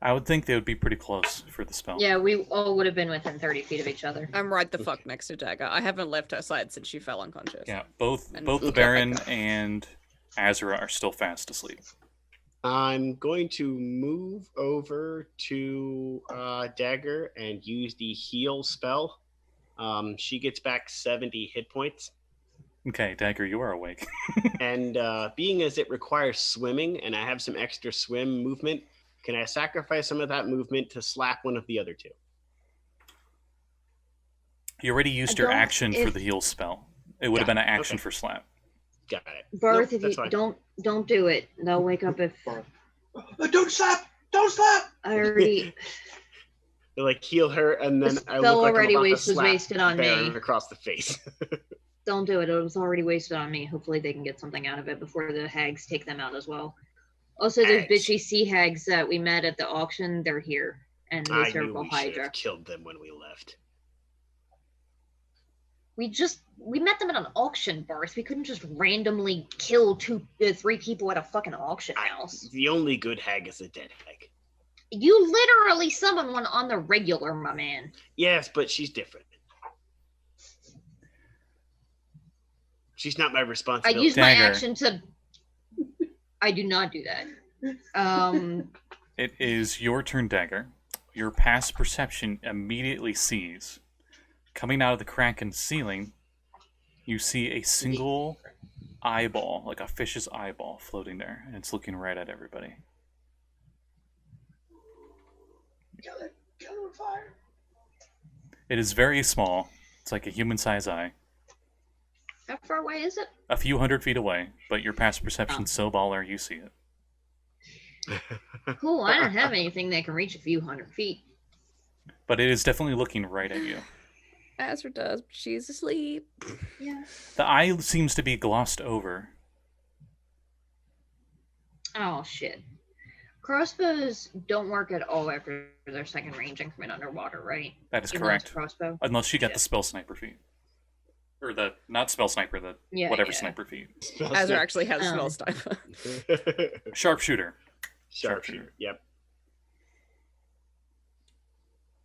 I would think they would be pretty close for the spell. Yeah, we all would have been within 30 feet of each other. I'm right the fuck next to Dagger. I haven't left her side since she fell unconscious. Yeah, both And- the Okay. Baron and Azra are still fast asleep. I'm going to move over to Dagger and use the heal spell. She gets back 70 hit points. Okay, Dagger, you are awake. And being as it requires swimming and I have some extra swim movement, can I sacrifice some of that movement to slap one of the other 2? You already used I your don't- action for if- the heal spell. It would have Got been an it, action okay. for slap. Got it. Barth, Nope, if that's you fine. don't do it, they'll wake up if Don't slap! Don't slap! I already They like heal her, and then The I spell look like already I'm about was to slap wasted on Baron me. across the face. don't do it. It was already wasted on me. Hopefully they can get something out of it before the hags take them out as well. Also, those Hags. bitchy sea hags that we met at the auction, they're here. And the I knew circle we should hydra. have killed them when we left. We met them at an auction, Barth. We couldn't just randomly kill 3 people at a fucking auction house. The only good hag is a dead hag. You literally summoned one on the regular, my man. Yes, but she's different. She's not my I responsibility. used my Dagger. action to. I do not do that. It is your turn, Dagger. Your past perception immediately sees, coming out of the crack in the ceiling, you see a single eyeball, like a fish's eyeball, floating there, and it's looking right at everybody. Kill it. Kill it with fire. It is very small. It's like a human-sized eye. How far away is it? A few 100 feet away, but your past perception's so baller you see it. Cool, I don't have anything that can reach a few hundred feet. But it is definitely looking right at you. Azra does, but she's asleep. Yeah. The eye seems to be glossed over. Oh, shit. Crossbows don't work at all after their second range increment underwater, right? That is Even though it's correct. a crossbow? Unless you get Shit. the spell sniper feat. Or the, not spell sniper, the whatever sniper feat. Azra actually has Oh. spell sniper. Sharpshooter. Sharpshooter. Yep.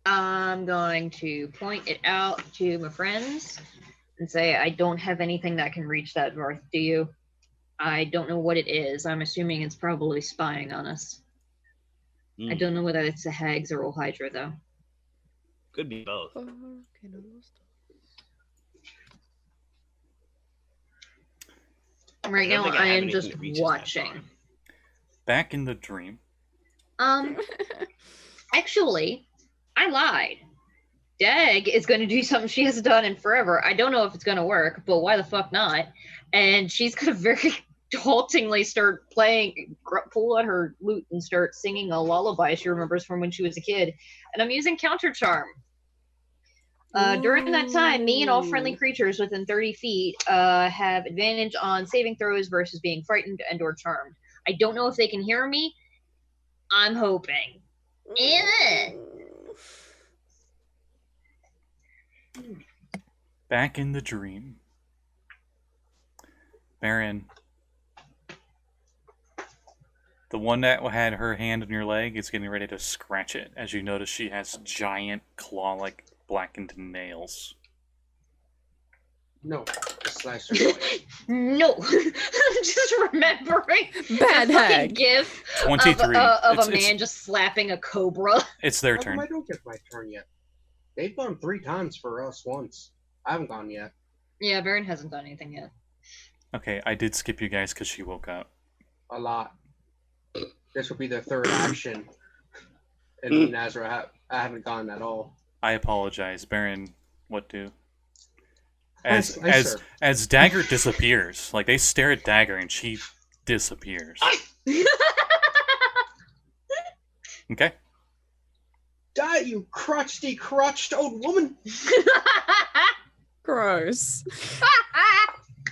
I'm going to point it out to my friends and say, I don't have anything that can reach that Varth, do you? I don't know what it is. I'm assuming it's probably spying on us. I don't know whether it's the hags or old Hydra, though. Could be both. Right I don't now, think I I have am anything just that reaches that watching. far. Back in the dream. Actually, I lied. Dag is going to do something she hasn't done in forever. I don't know if it's going to work, but why the fuck not? And she's going to very haltingly start playing, pull out her lute and start singing a lullaby she remembers from when she was a kid. And I'm using Counter Charm. During that time, me and all friendly creatures within 30 feet have advantage on saving throws versus being frightened and or charmed. I don't know if they can hear me. I'm hoping. Back in the dream. Baron. The one that had her hand on your leg is getting ready to scratch it as you notice she has giant claw-like blackened nails. No, just slice her twice. No. I'm just remembering Bad the fucking hag. gif 23. of It's- a man just slapping a cobra. It's their How come turn. I don't get my turn yet? They've gone 3 times for us once. I haven't gone yet. Yeah, Baron hasn't done anything yet. Okay, I did skip you guys because she woke up. A lot. This will be their 3rd action. And me and Azra, I haven't gone at all. I apologize. Baron, what do? I serve. As Dagger disappears, like they stare at Dagger and she disappears. Okay? Die, you crotchety crotched old woman! Gross.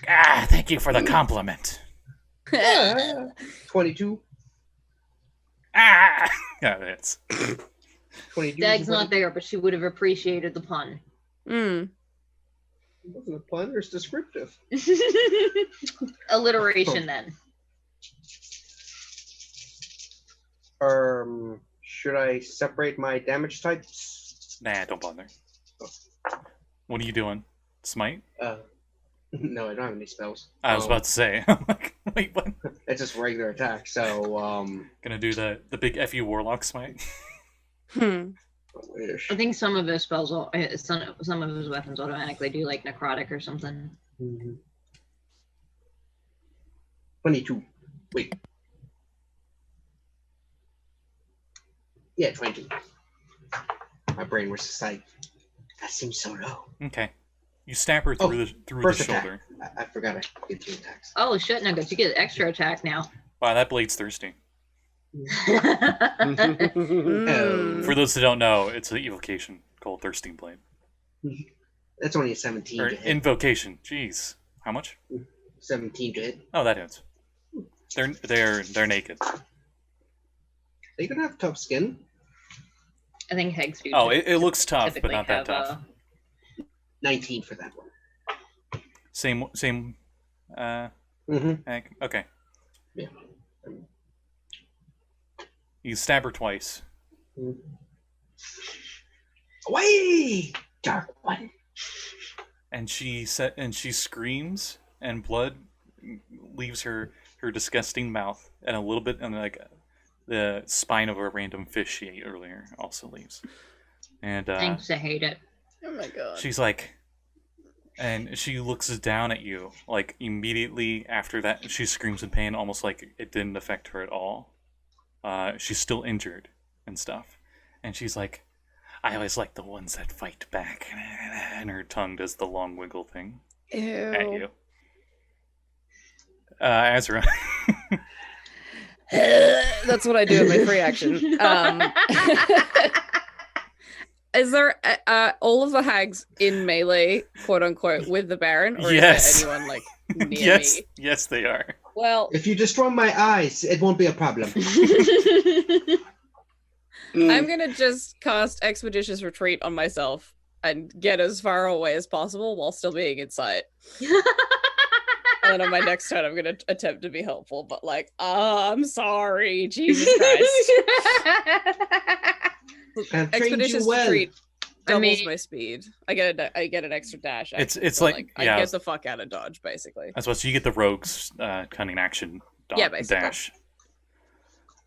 Ah, thank you for the compliment. 22. Ah! Yeah, that's 22. Dag's not there, but she would have appreciated the pun. Mm. It wasn't a pun, it's descriptive. Alliteration, then. Should I separate my damage types? nah, don't bother. What are you doing? Smite? No, I don't have any spells. I was about to say. I'm like, wait, what? It's just regular attack, so, Gonna do the big FU Warlock smite? Hmm. I wish. I think some of his spells, some of his weapons automatically do like necrotic or something. 22. Wait. Yeah, 22. My brain was just like, that seems so low. Okay. You stab her through the First attack. shoulder. I forgot I did 2 attacks. Oh shit, no, you get extra attack now. Wow, that blade's thirsty. Mm. For those who don't know, it's an evocation called Thirsting Blade. That's only a 17 Or to hit. invocation. Jeez. How much? 17 to hit. Oh, that hits. They're naked. They could have tough skin. I think hags do. Oh, it looks tough, but typically not that have, tough. 19 for that one. Same. Mm-hmm. Heck. Okay. Yeah. You stab her twice. Away! Dark one. And she screams, and blood leaves her disgusting mouth, and a little bit, and like the spine of a random fish she ate earlier also leaves. And Thanks, I hate it. Oh my god. she's like, and she looks down at you, like immediately after that. She screams in pain, almost like it didn't affect her at all. She's still injured and stuff, and she's like, I always like the ones that fight back. And her tongue does the long wiggle thing at Ew. you. Azra. That's what I do in my free action. Is there all of the hags in melee, quote unquote, with the Baron, or Yes. is there anyone like near me? Yes, they are. Well, If you destroy my eyes, it won't be a problem. I'm gonna just cast Expeditious Retreat on myself and get as far away as possible while still being in sight. And then on my next turn, I'm gonna attempt to be helpful, but like, I'm sorry, Jesus Christ. Expeditious Retreat doubles my speed. I get an extra dash. Actually, It's so, like I get the fuck out of dodge, basically. That's what. So you get the rogue's cunning action dash.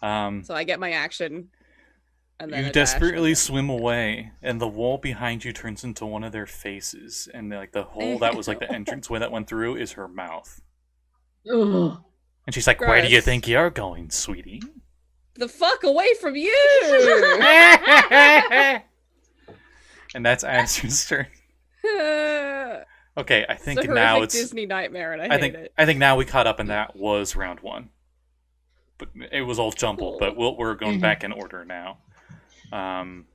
So I get my action. And then you desperately swim away, and the wall behind you turns into one of their faces, and like the hole that was like the entranceway that went through is her mouth. Ugh. And she's like, "Where do you think you're going, sweetie?" The fuck away from you! And that's Azra's turn. Okay, I think now it's Disney nightmare, and I hate it. I think now we caught up, and that was round 1. But it was all jumbled. But we're going back in order now. And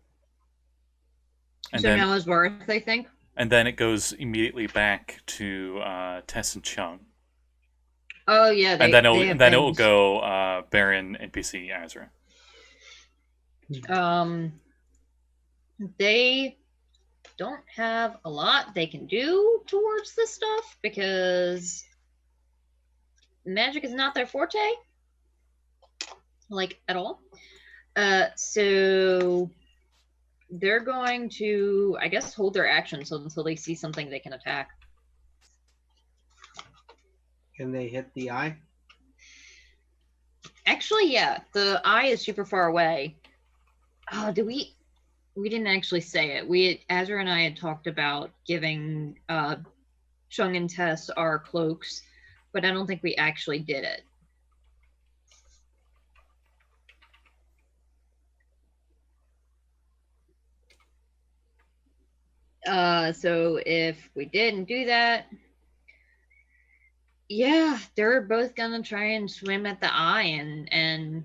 so then, now is Varth, I think. And then it goes immediately back to Tess and Chung. Oh yeah, and then it will go Baron, NPC, Azra. They don't have a lot they can do towards this stuff because magic is not their forte, like at all. So they're going to, I guess, hold their actions until they see something they can attack. Can they hit the eye? Actually, yeah. The eye is super far away. Oh, we didn't actually say it. Azra and I had talked about giving Chung and Tess our cloaks, but I don't think we actually did it. So if we didn't do that, yeah, they're both gonna try and swim at the eye and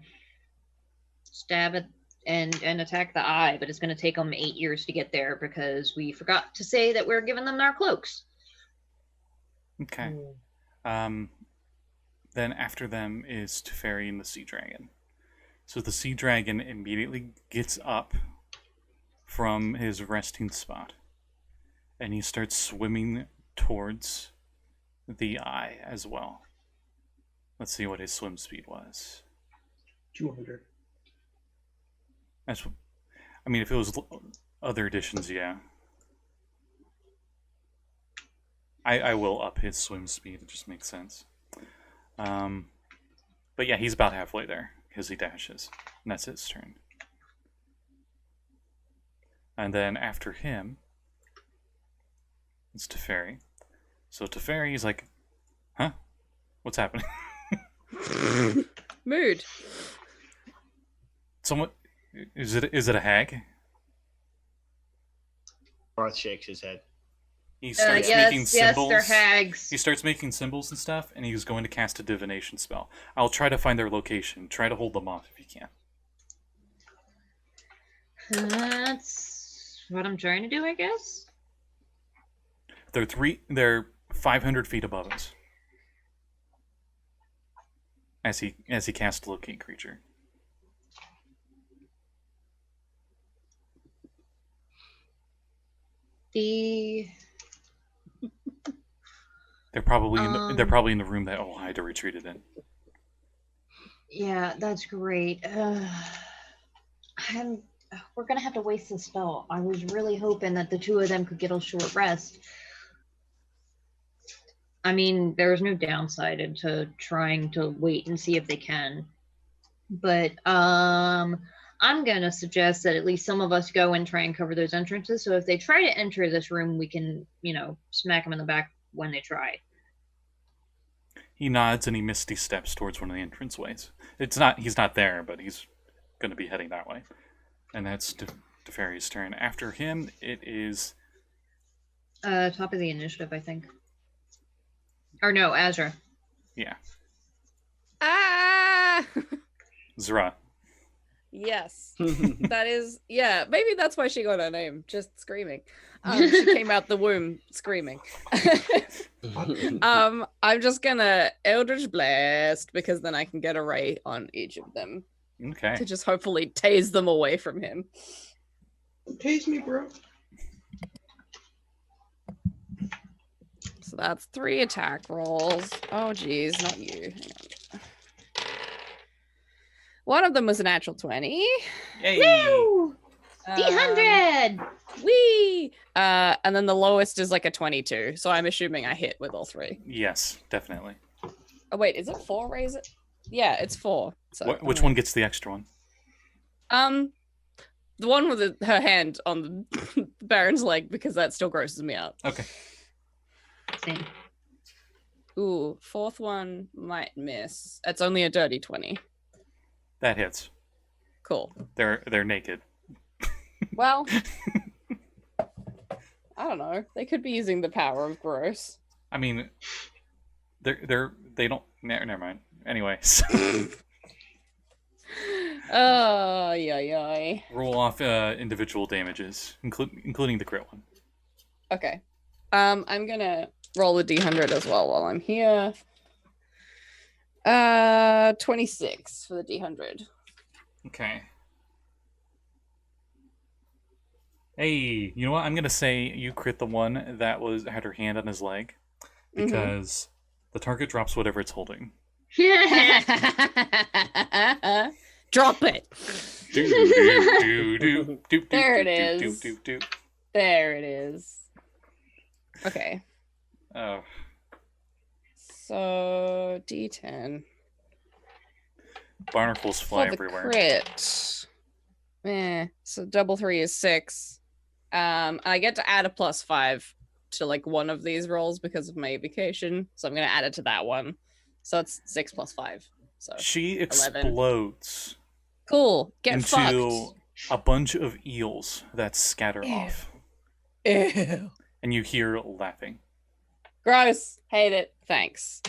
stab it and attack the eye, but it's gonna take them 8 years to get there because we forgot to say that we're giving them our cloaks. Okay. Then after them is Teferi and the Sea Dragon. So the Sea Dragon immediately gets up from his resting spot, and he starts swimming towards the eye as well. Let's see what his swim speed was. 200. That's, I mean, if it was other editions, yeah. I will up his swim speed. It just makes sense. But yeah, he's about halfway there because he dashes, and that's his turn. And then after him, it's Teferi. So Teferi's like, huh? What's happening? Mood. Someone, is it a hag? Varth shakes his head. He starts making symbols. Yes, they're hags. He starts making symbols and stuff, and he's going to cast a divination spell. I'll try to find their location. Try to hold them off if you can. That's what I'm trying to do, I guess. They're 500 feet above us. As he casts locate creature. They're probably in the room that Hydra retreated in. Yeah, that's great. We're gonna have to waste the spell. I was really hoping that the two of them could get a short rest. I mean, there's no downside to trying to wait and see if they can. But I'm gonna suggest that at least some of us go and try and cover those entrances. So if they try to enter this room, we can, smack them in the back when they try. He nods and he misty steps towards one of the entranceways. He's not there, but he's going to be heading that way. And that's Teferi's turn. After him, it is... top of the initiative, I think. Or no, Azra. Yeah. Ah! Zra. Yes. That is, yeah, maybe that's why she got her name, just screaming. She came out the womb screaming. I'm just gonna Eldritch Blast because then I can get a ray on each of them Okay. to just hopefully tase them away from him. Tase me, bro. So that's 3 attack rolls. Oh geez, not you. Hang on. One of them was a natural 20. Yay! Woo! D100! Wee! And then the lowest is like a 22. So I'm assuming I hit with all 3. Yes, definitely. Oh wait, is it 4 raise it? Yeah, it's 4. So Which one gets the extra one? The one with her hand on the Baron's leg, because that still grosses me out. Okay. Same. Ooh, 4th one might miss. It's only a dirty 20. That hits. Cool. They're naked. Well, I don't know. They could be using the power of gross. I mean, they don't. Never mind. Anyways. Oh, yeah. Roll off individual damages, including the crit one. Okay. I'm gonna roll a d100 as well while I'm here. 26 for the d100. Okay. Hey, you know what? I'm gonna say you crit the one that had her hand on his leg, because the target drops whatever it's holding. Drop it. There it is. There it is. Okay. Oh. So D10. Barnacles fly For the everywhere. Crit. So double 3 is 6. I get to add a +5 to like one of these rolls because of my evocation. So I'm gonna add it to that one. So it's 6 + 5. So She 11. explodes Cool. Get into fucked. a bunch of eels that scatter off, Ew. and you hear laughing. Gross. Hate it. Thanks.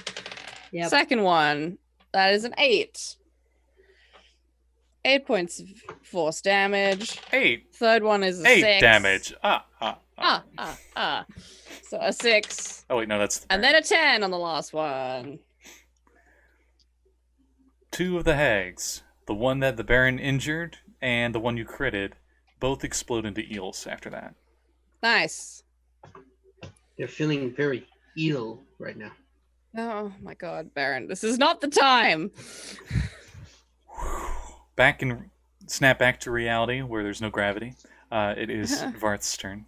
Yep. Second one. That is an 8. 8 points of force damage. 8. Third one is a 8 6. damage. So a 6. Oh wait, no, that's the And then a 10 on the last one. 2 of the hags, the one that the Baron injured and the one you critted, both explode into eels after that. Nice. They're feeling very ill right now. Oh my god, Baron. This is not the time. Snap back to reality where there's no gravity. It is Varth's turn.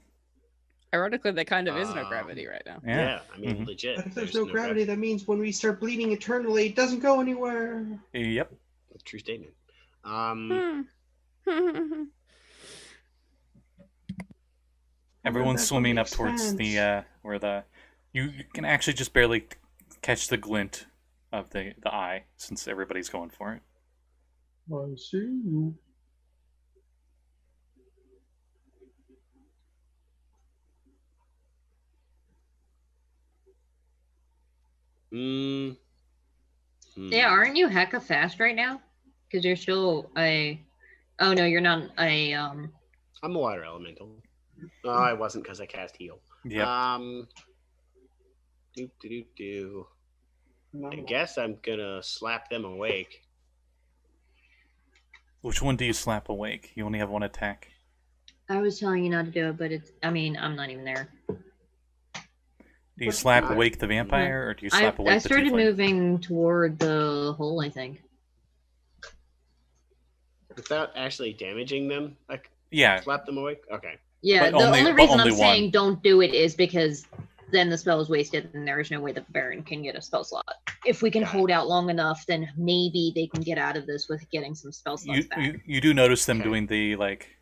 Ironically, there kind of is no gravity right now. Yeah. I mean, legit. But if there's no gravity, that means when we start bleeding eternally, it doesn't go anywhere. Yep. True statement. Everyone's that swimming up makes towards sense. the where the you can actually just barely catch the glint of the eye since everybody's going for it. I see you. Yeah, aren't you hecka fast right now? Because you're still a... Oh, no, you're not a... I'm a water elemental. Oh, I wasn't because I cast heal. Yep. I guess I'm gonna slap them awake. Which one do you slap awake? You only have one attack. I was telling you not to do it, but it's... I mean, I'm not even there. Do you slap awake the vampire, or do you slap awake I the started tiefling? moving toward the hole, I think. Without actually damaging them, Yeah. slap them awake? Okay. Yeah, But the only- only but reason only I'm saying one. don't do it is because then the spell is wasted and there is no way the Baron can get a spell slot. If we can Got it. hold out long enough, then maybe they can get out of this with getting some spell slots back. You do notice them Okay. doing the like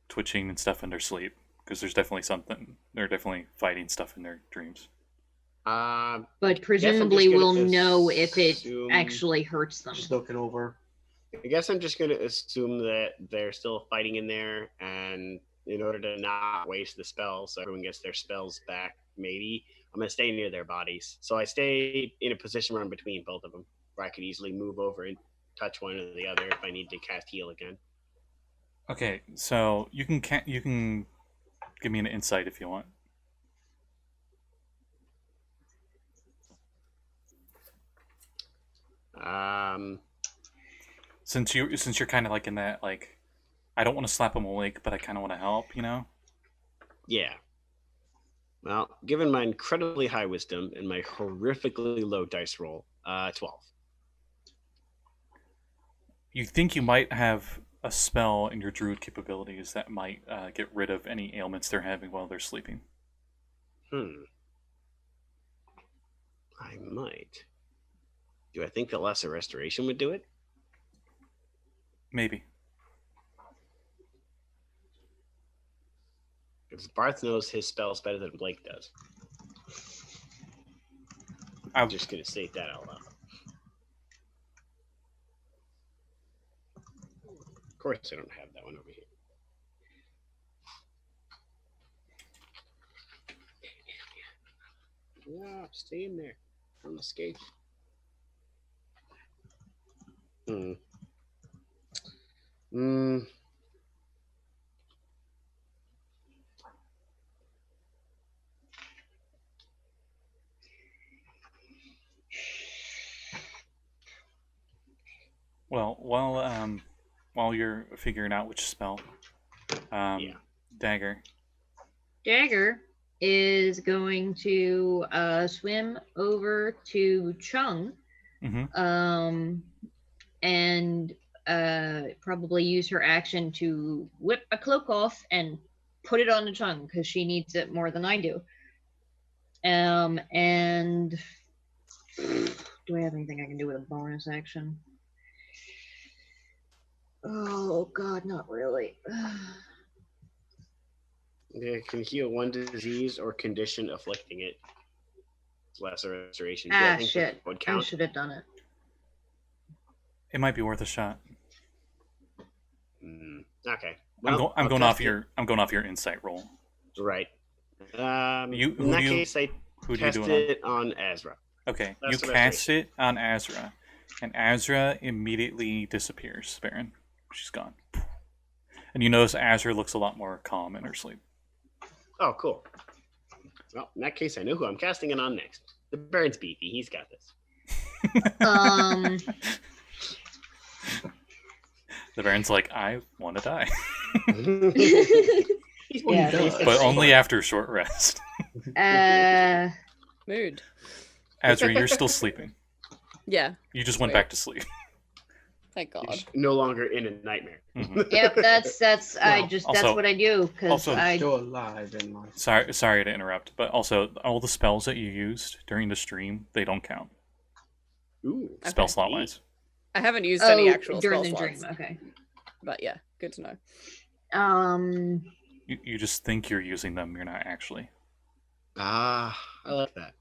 twitching and stuff in their sleep, because there's definitely something. They're definitely fighting stuff in their dreams. But presumably gonna we'll know if it assume- actually hurts them. Just looking over. I guess I'm just gonna assume that they're still fighting in there, and in order to not waste the spells, so everyone gets their spells back, maybe I'm gonna stay near their bodies. So I stay in a position where I'm between both of them, where I could easily move over into touch one or the other if I need to cast heal again. Okay, so you can give me an insight if you want. Since you're kind of like in that like, I don't want to slap him awake, but I kind of want to help, you know? Yeah. Well, given my incredibly high wisdom and my horrifically low dice roll, 12. You think you might have a spell in your druid capabilities that might get rid of any ailments they're having while they're sleeping. I might. Do I think that Lesser Restoration would do it? Maybe. Because Varth knows his spells better than Blake does. I'm just going to state that out loud. Of course I don't have that one over here. Yeah, stay in there. Don't escape. Well, while you're figuring out which spell, Dagger. Dagger is going to swim over to Chung, and probably use her action to whip a cloak off and put it on the Chung because she needs it more than I do. And do I have anything I can do with a bonus action? Oh God, not really. They can heal one disease or condition afflicting it. Lesser Restoration. Shit. Would count? I should have done it. It might be worth a shot. Okay. Well, I'm going off your insight roll. Right. In that case, I cast it on Azra. Okay, you cast it on Azra, and Azra immediately disappears, Baron. She's gone. And you notice Azra looks a lot more calm in her sleep. Oh, cool. Well, in that case, I know who I'm casting it on next. The Baron's beefy. He's got this. The Baron's like, I want to die. But only after a short rest. Mood. Azra, you're still sleeping. Yeah. You just went back to sleep. Thank God. No longer in a nightmare. Yep, that's that's what I do because I'm still alive in my. Sorry to interrupt, but also all the spells that you used during the stream, they don't count. Ooh, spell slot wise. I haven't used any actual during spell the dream. slots. Okay, but yeah, good to know. You just think you're using them, you're not actually. I like that.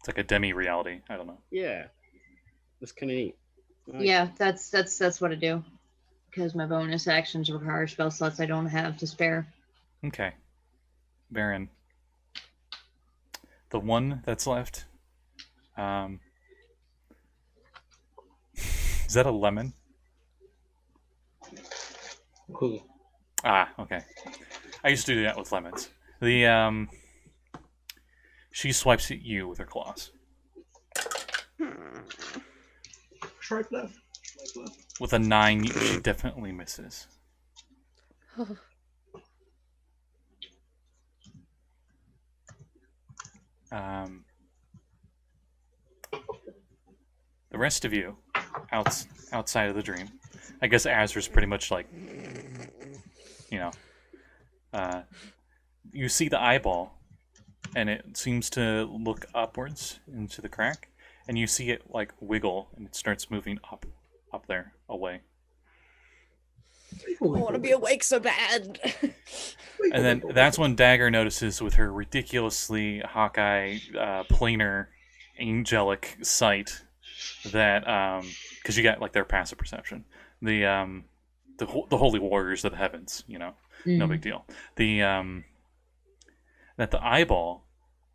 It's like a demi-reality. I don't know. Yeah, that's kind of neat. Yeah, that's what I do. Because my bonus actions require spell slots I don't have to spare. Okay. Baron. The one that's left. Is that a lemon? Who? Ah, okay. I used to do that with lemons. She swipes at you with her claws. Swipe left. With a 9, she definitely misses. The rest of you, outside of the dream, I guess Azra's pretty much like, you see the eyeball, and it seems to look upwards into the crack, and you see it like wiggle, and it starts moving up there, away. I want to be awake so bad. And then that's when Dagger notices with her ridiculously Hawkeye, planar, angelic sight that, because you got like their passive perception, the holy warriors of the heavens, no big deal. That the eyeball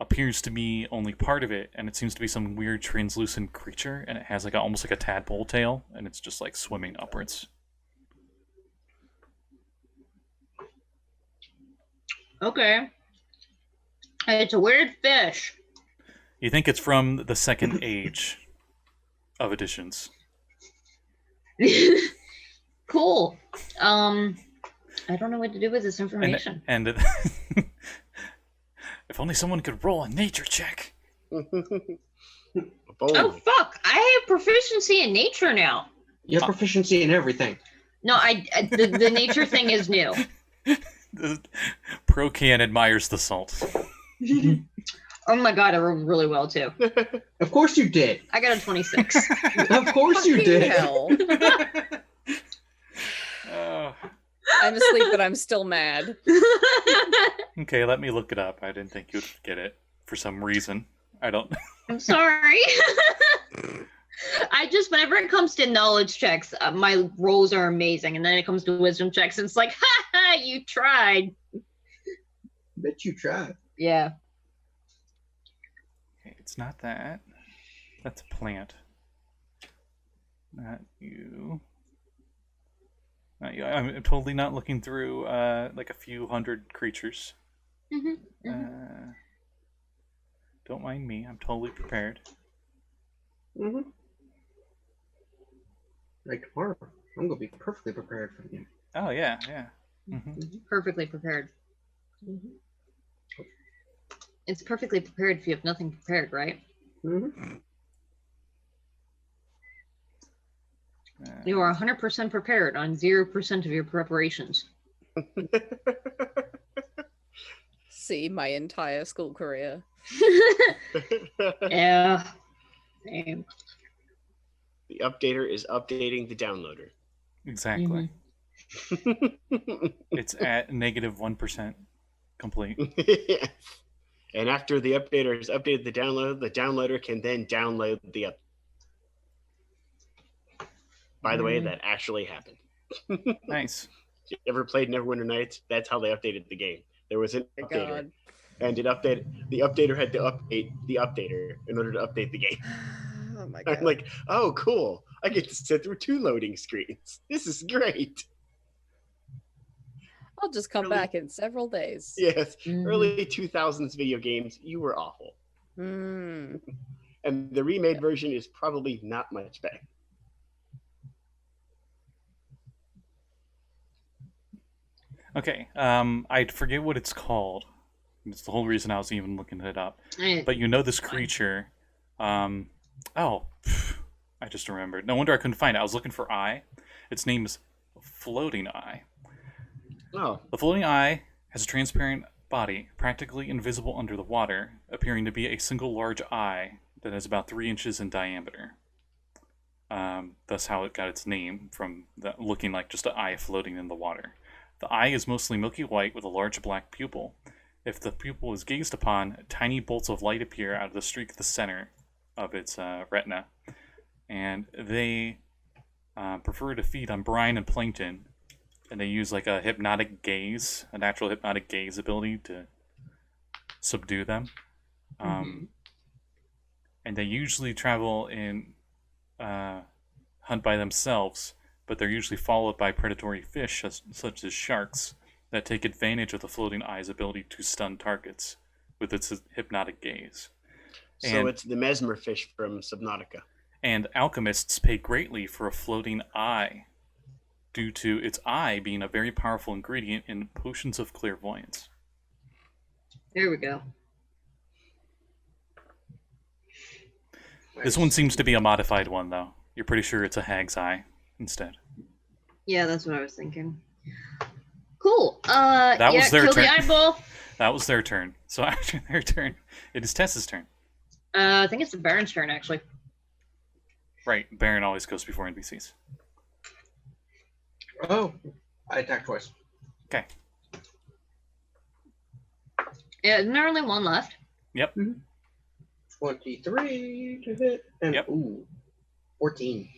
appears to be only part of it, and it seems to be some weird translucent creature, and it has like almost like a tadpole tail, and it's just like swimming upwards. Okay. It's a weird fish. You think it's from the second age of editions. Cool. I don't know what to do with this information. And if only someone could roll a nature check. Oh fuck! I have proficiency in nature now. You have proficiency in everything. No, the nature thing is new. Procan admires the salt. Oh my god, I rolled really well too. Of course you did. I got a 26. Of course you did. Hell. I'm asleep, but I'm still mad. Okay, let me look it up. I didn't think you'd get it for some reason. I don't. I'm sorry. I just, whenever it comes to knowledge checks, my rolls are amazing, and then it comes to wisdom checks, and it's like, ha ha, you tried. Bet you tried. Yeah. Okay, it's not that. That's a plant. Not you. Not you. I'm totally not looking through like a few hundred creatures. Don't mind me. I'm totally prepared. Like tomorrow, I'm gonna be perfectly prepared for you. Oh yeah. Perfectly prepared. It's perfectly prepared if you have nothing prepared, right? You are 100% prepared on 0% of your preparations. See my entire school career. Yeah. Same. The updater is updating the downloader. Exactly. It's at -1% complete. And after the updater has updated the downloader can then download the up. By the way, that actually happened. Nice. If you ever played Neverwinter Nights? That's how they updated the game. There was an updater, and it updated. The updater had to update the updater in order to update the game. Oh my god! I'm like, oh, cool! I get to sit through 2 loading screens. This is great. I'll just come back in several days. Yes, early 2000s video games, you were awful. And the remade version is probably not much better. Okay, I forget what it's called. It's the whole reason I was even looking it up. But you know this creature. I just remembered. No wonder I couldn't find it. I was looking for eye. Its name is Floating Eye. Oh. The floating eye has a transparent body, practically invisible under the water, appearing to be a single large eye that is about 3 inches in diameter. That's how it got its name, from that looking like just an eye floating in the water. The eye is mostly milky white with a large black pupil. If the pupil is gazed upon, tiny bolts of light appear out of the streak at the center of its retina. And they prefer to feed on brine and plankton, and they use like a hypnotic gaze, a natural hypnotic gaze ability to subdue them. And they usually travel in hunt by themselves, but they're usually followed by predatory fish such as sharks that take advantage of the floating eye's ability to stun targets with its hypnotic gaze. So it's the mesmer fish from Subnautica. And alchemists pay greatly for a floating eye, due to its eye being a very powerful ingredient in potions of clairvoyance. There we go. This one seems to be a modified one, though. You're pretty sure it's a hag's eye instead. Yeah, that's what I was thinking. Cool. That was their kill turn. the eyeball. That was their turn. So after their turn, it is Tess's turn. I think it's the Baron's turn, actually. Right, Baron always goes before NPCs. Oh, I attack twice. Okay. Yeah, isn't there only one left? Yep. 23 to hit. And Yep. 14.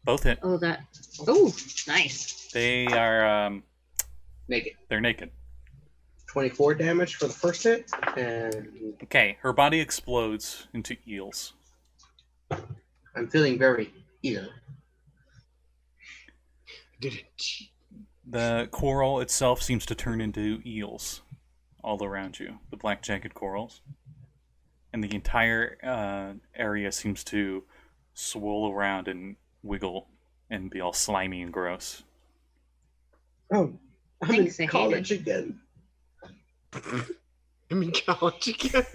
Both hit. Oh, that. Oh, nice. They are Naked. they're naked. 24 damage for the first hit, and Okay, her body explodes into eels. I'm feeling very ill. The coral itself seems to turn into eels all around you, the black jagged corals. And the entire area seems to swirl around and wiggle and be all slimy and gross. Oh, I'm Thanks, I in hate college it. again. I'm in college again.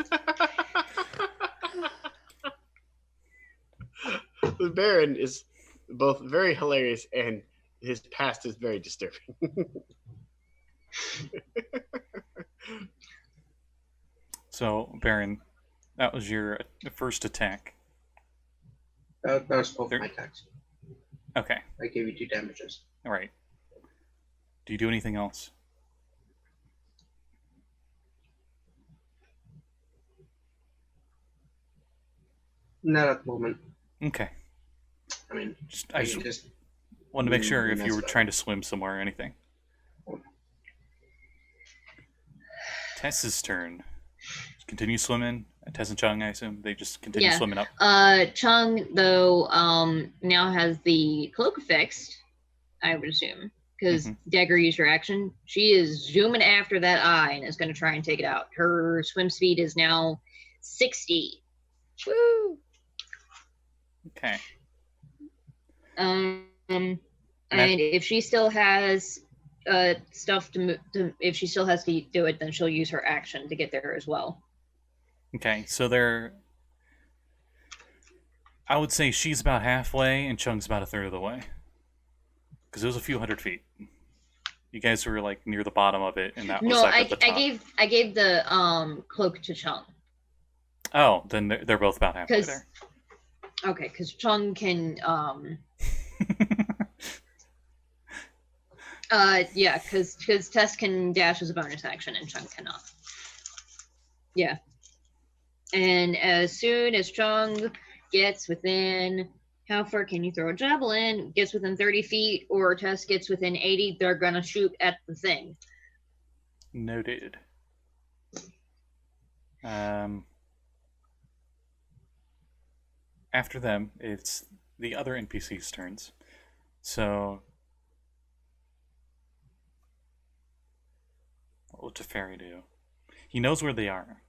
The Baron is both very hilarious and his past is very disturbing. So, Baron, that was your first attack. That was both There- my attacks. Okay, I gave you 2 damages. all right. Do you do anything else? Not at the moment. Okay. I mean, I I just can just wanted to make sure if that's you were fine. trying to swim somewhere or anything. Tess's turn. Continue swimming. Tess and Chung, I assume, they just continue Yeah. swimming up. Chung though now has the cloak fixed, I would assume, because Dagger used her action. She is zooming after that eye and is going to try and take it out. Her swim speed is now 60. Woo! Okay. And if she still has stuff to if she still has to do it, then she'll use her action to get there as well. Okay, so they're... I would say she's about halfway and Chung's about a third of the way. Because it was a few hundred feet. You guys were like near the bottom of it, and that was No, like at the top. I gave the cloak to Chung. Oh, then they're both about halfway 'Cause- there. Okay, because Chung can yeah, because Tess can dash as a bonus action and Chung cannot. Yeah. And as soon as Chung gets within, how far can you throw a javelin? Gets within 30 feet, or Tess gets within 80, they're gonna shoot at the thing. Noted. After them, it's the other NPC's turns. So, what will Teferi do? He knows where they are.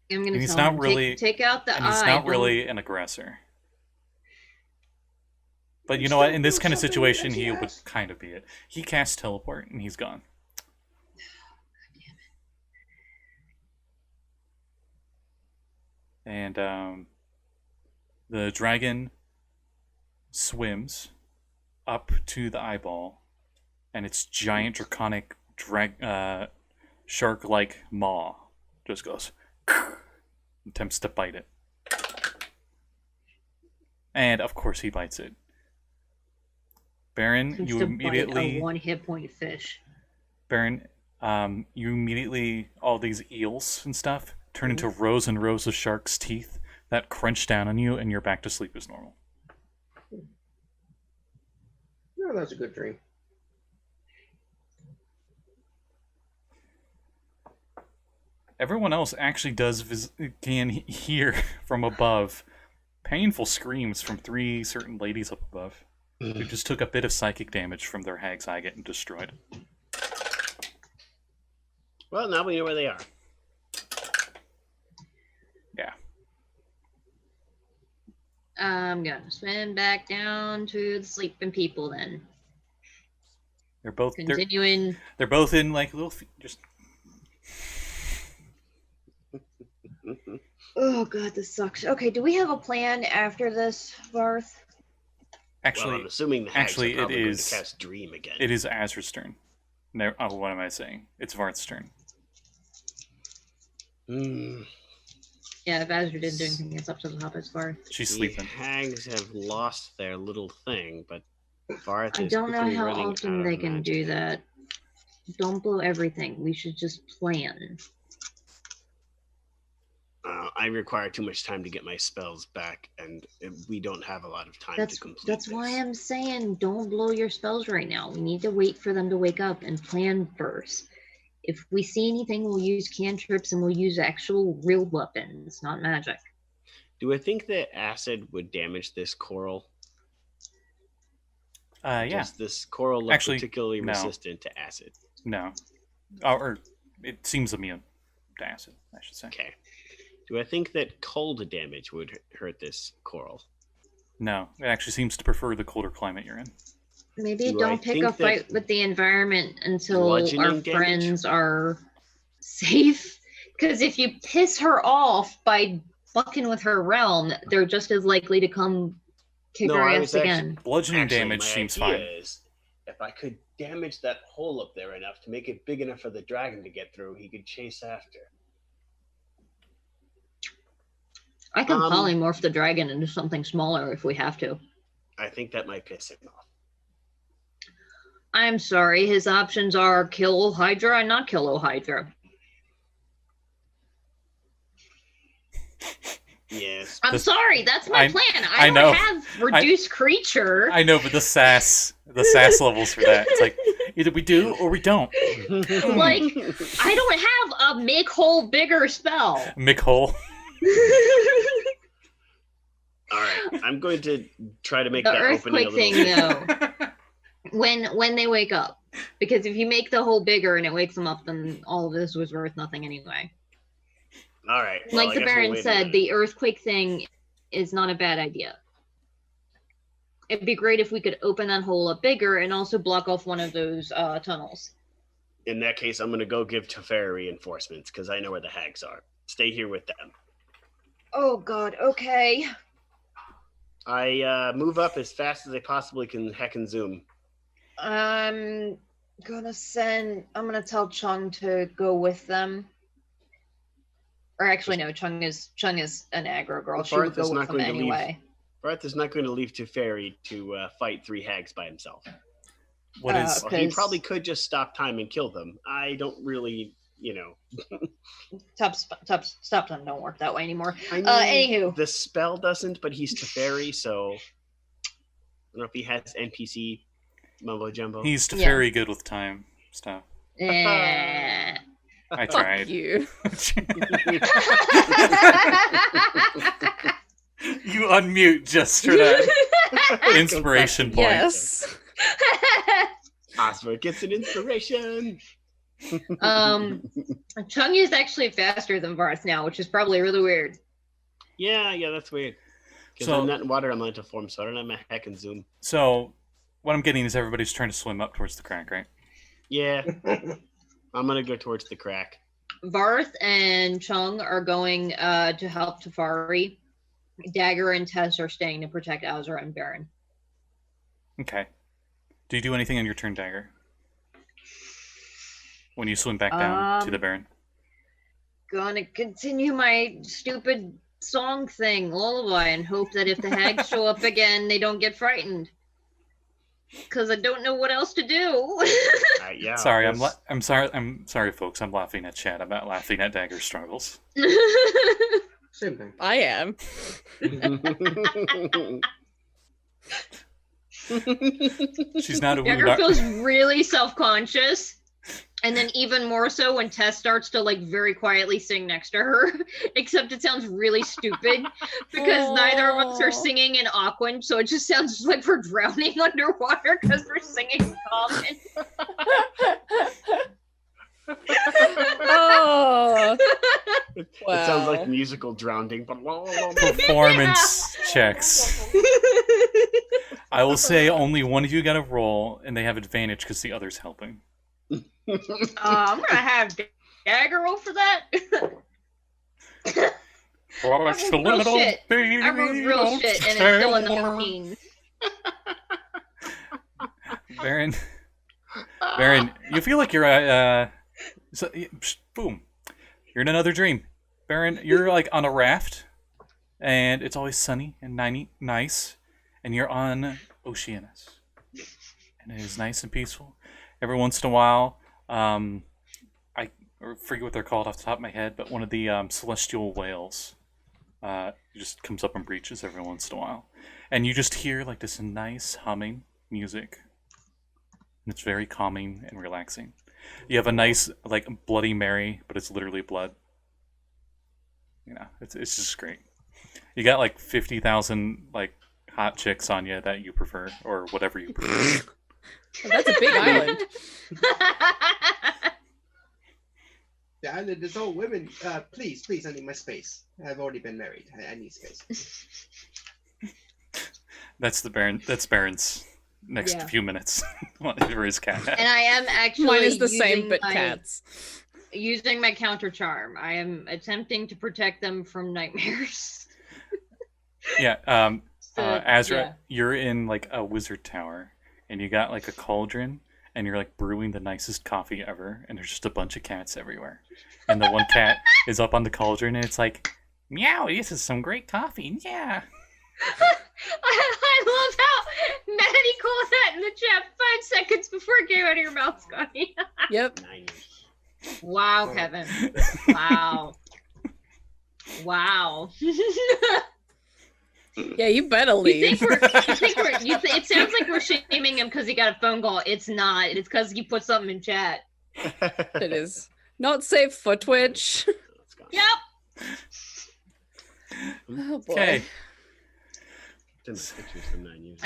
I'm And gonna he's tell not him, really- take out the And eye. he's not don't- really an aggressor. But you know what? In this kind of situation, he would kind of be it. He casts teleport, and he's gone. And the dragon swims up to the eyeball, and its giant draconic shark-like maw just goes, attempts to bite it. And of course he bites it. Baron, Attempts you to bite immediately... a 1 hit point fish. Baron, you immediately, all these eels and stuff, turn into rows and rows of shark's teeth that crunch down on you, and you're back to sleep as normal. No, that was a good dream. Everyone else actually can hear from above painful screams from 3 certain ladies up above who just took a bit of psychic damage from their hag's eye getting destroyed. Well, now we know where they are. Yeah. I'm gonna swim back down to the sleeping people then. They're both Continuing. they're both in like little just Oh god, this sucks. Okay, do we have a plan after this, Varth? actually Well, I'm assuming the hags actually, are probably it going is- to cast Dream again. it is Azra's turn. No, oh, what am I saying? It's Varth's turn. Yeah, if Azra didn't do anything, it's up to the top as far. She's The sleeping. hags have lost their little thing, but Varth I is don't know quickly how running often out they of can do magic. that. Don't blow everything. We should just plan. I require too much time to get my spells back, and we don't have a lot of time to complete That's why I'm saying don't blow your spells right now. We need to wait for them to wake up and plan first. If we see anything, we'll use cantrips and we'll use actual real weapons, not magic. Do I think that acid would damage this coral? Yeah. Does this coral look particularly resistant to acid? No. Or it seems immune to acid, I should say. Okay. Do I think that cold damage would hurt this coral? No. It actually seems to prefer the colder climate you're in. Maybe don't pick a fight with the environment until our friends are safe. Because if you piss her off by fucking with her realm, they're just as likely to come kick her ass again. Bludgeoning damage seems fine. If I could damage that hole up there enough to make it big enough for the dragon to get through, he could chase after. I can polymorph the dragon into something smaller if we have to. I think that might piss him off. I'm sorry, his options are kill Hydra and not kill Hydra. Yes. I'm sorry, that's my plan. I don't have reduced creature. I know, but the sass levels for that. It's like, either we do or we don't. Like, I don't have a make hole bigger spell. Make hole. Alright, I'm going to try to make the that earthquake opening thing, though. When they wake up. Because if you make the hole bigger and it wakes them up, then all of this was worth nothing anyway. Alright. Well, like the Baron said, the earthquake thing is not a bad idea. It'd be great if we could open that hole up bigger and also block off one of those tunnels. In that case, I'm going to go give Teferi reinforcements, because I know where the hags are. Stay here with them. Oh, God. Okay. I move up as fast as I possibly can heck and zoom. I'm gonna tell Chung to go with them. Or actually, no, Chung is an aggro girl. She would go with them anyway. Varth is not going to leave Teferi to fight 3 hags by himself. Well, he probably could just stop time and kill them. I don't really, Stop time don't work that way anymore. I mean, anywho. The spell doesn't, but he's Teferi, so I don't know if he has NPC mumbo jumbo. He's Teferi good with time stuff. I tried. Fuck you. You unmute just for that inspiration point. Yes. Azra gets an inspiration. Chung is actually faster than Varth now, which is probably really weird. Yeah, that's weird. Because I'm not in water elemental form, so I don't have my heck and zoom. So, what I'm getting is everybody's trying to swim up towards the crack, right? Yeah. I'm going to go towards the crack. Varth and Chung are going to help Teferi. Dagger and Tess are staying to protect Azra and Baron. Okay. Do you do anything on your turn, Dagger? When you swim back down to the Baron? Gonna continue my stupid song thing, lullaby, and hope that if the hags show up again, they don't get frightened. Because I don't know what else to do. Yeah. Sorry, I'm sorry, folks. I'm laughing at chat. I'm not laughing at Dagger's struggles. Same thing. I am. She's not a Dagger feels really self-conscious. And then even more so when Tess starts to very quietly sing next to her. Except it sounds really stupid because neither of us are singing in Aquan, so it just sounds like we're drowning underwater because we're singing Coven. Oh. It sounds like musical drowning. Performance checks. I will say only one of you got a roll, and they have advantage because the other's helping. I'm gonna have Dagger roll for that. I rolled real shit, and it's still a 19. Baron, you feel like you're boom. You're in another dream. Baron, you're on a raft, and it's always sunny and nice, and you're on Oceanus, and it is nice and peaceful. Every once in a while, I forget what they're called off the top of my head, but one of the celestial whales just comes up and breaches every once in a while. And you just hear like this nice humming music. And it's very calming and relaxing. You have a nice like Bloody Mary, but it's literally blood. You know, it's just great. You got like 50,000 like hot chicks on you that you prefer, or whatever you prefer. That's a big island. The island is all women. Please, I need my space. I've already been married. I need space. That's Baron's next few minutes for his cat. And I am actually Mine is the same, but cats. Using my counter charm. I am attempting to protect them from nightmares. Yeah, Azra, you're in like a wizard tower, and you got like a cauldron, and you're like brewing the nicest coffee ever, and there's just a bunch of cats everywhere. And the one cat is up on the cauldron, and it's like, meow, this is some great coffee, yeah. I love how Maddie called that in the chat 5 seconds before it came out of your mouth, Scotty. Yep. Wow, Kevin. Wow. Wow. Yeah, you better leave. It sounds like we're shaming him because he got a phone call. It's not. It's because he put something in chat. It is not safe for Twitch. Yep. Oh boy. Okay. That's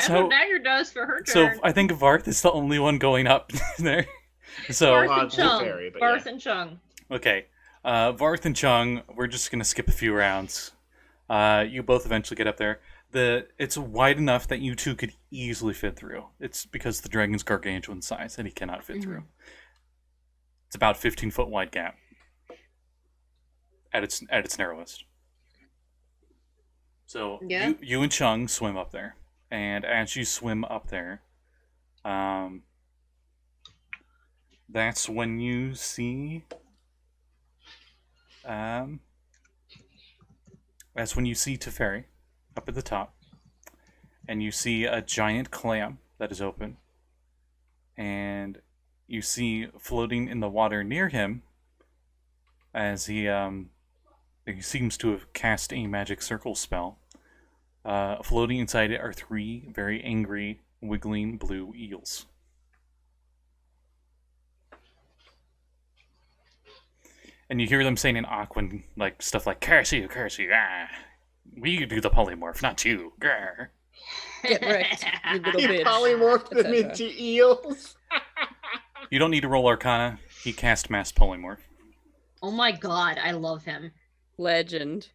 what Dagger does for her So turn. I think Varth is the only one going up there. So Varth and Chung. Varth and Chung. Okay. Varth and Chung, we're just gonna skip a few rounds. You both eventually get up there. It's wide enough that you two could easily fit through. It's because the dragon's gargantuan size and he cannot fit through. It's about 15-foot wide gap at its narrowest. So you and Chung swim up there, and as you swim up there, that's when you see Teferi up at the top, and you see a giant clam that is open, and you see floating in the water near him as he seems to have cast a magic circle spell. Floating inside it are 3 very angry, wiggling blue eels. And you hear them saying in Aquan, like stuff like curse you, ah. We do the polymorph, not you. Grr. Get wrecked, you little He bitch. polymorphed them into eels. You don't need to roll Arcana. He cast Mass Polymorph. Oh my god, I love him. Legend.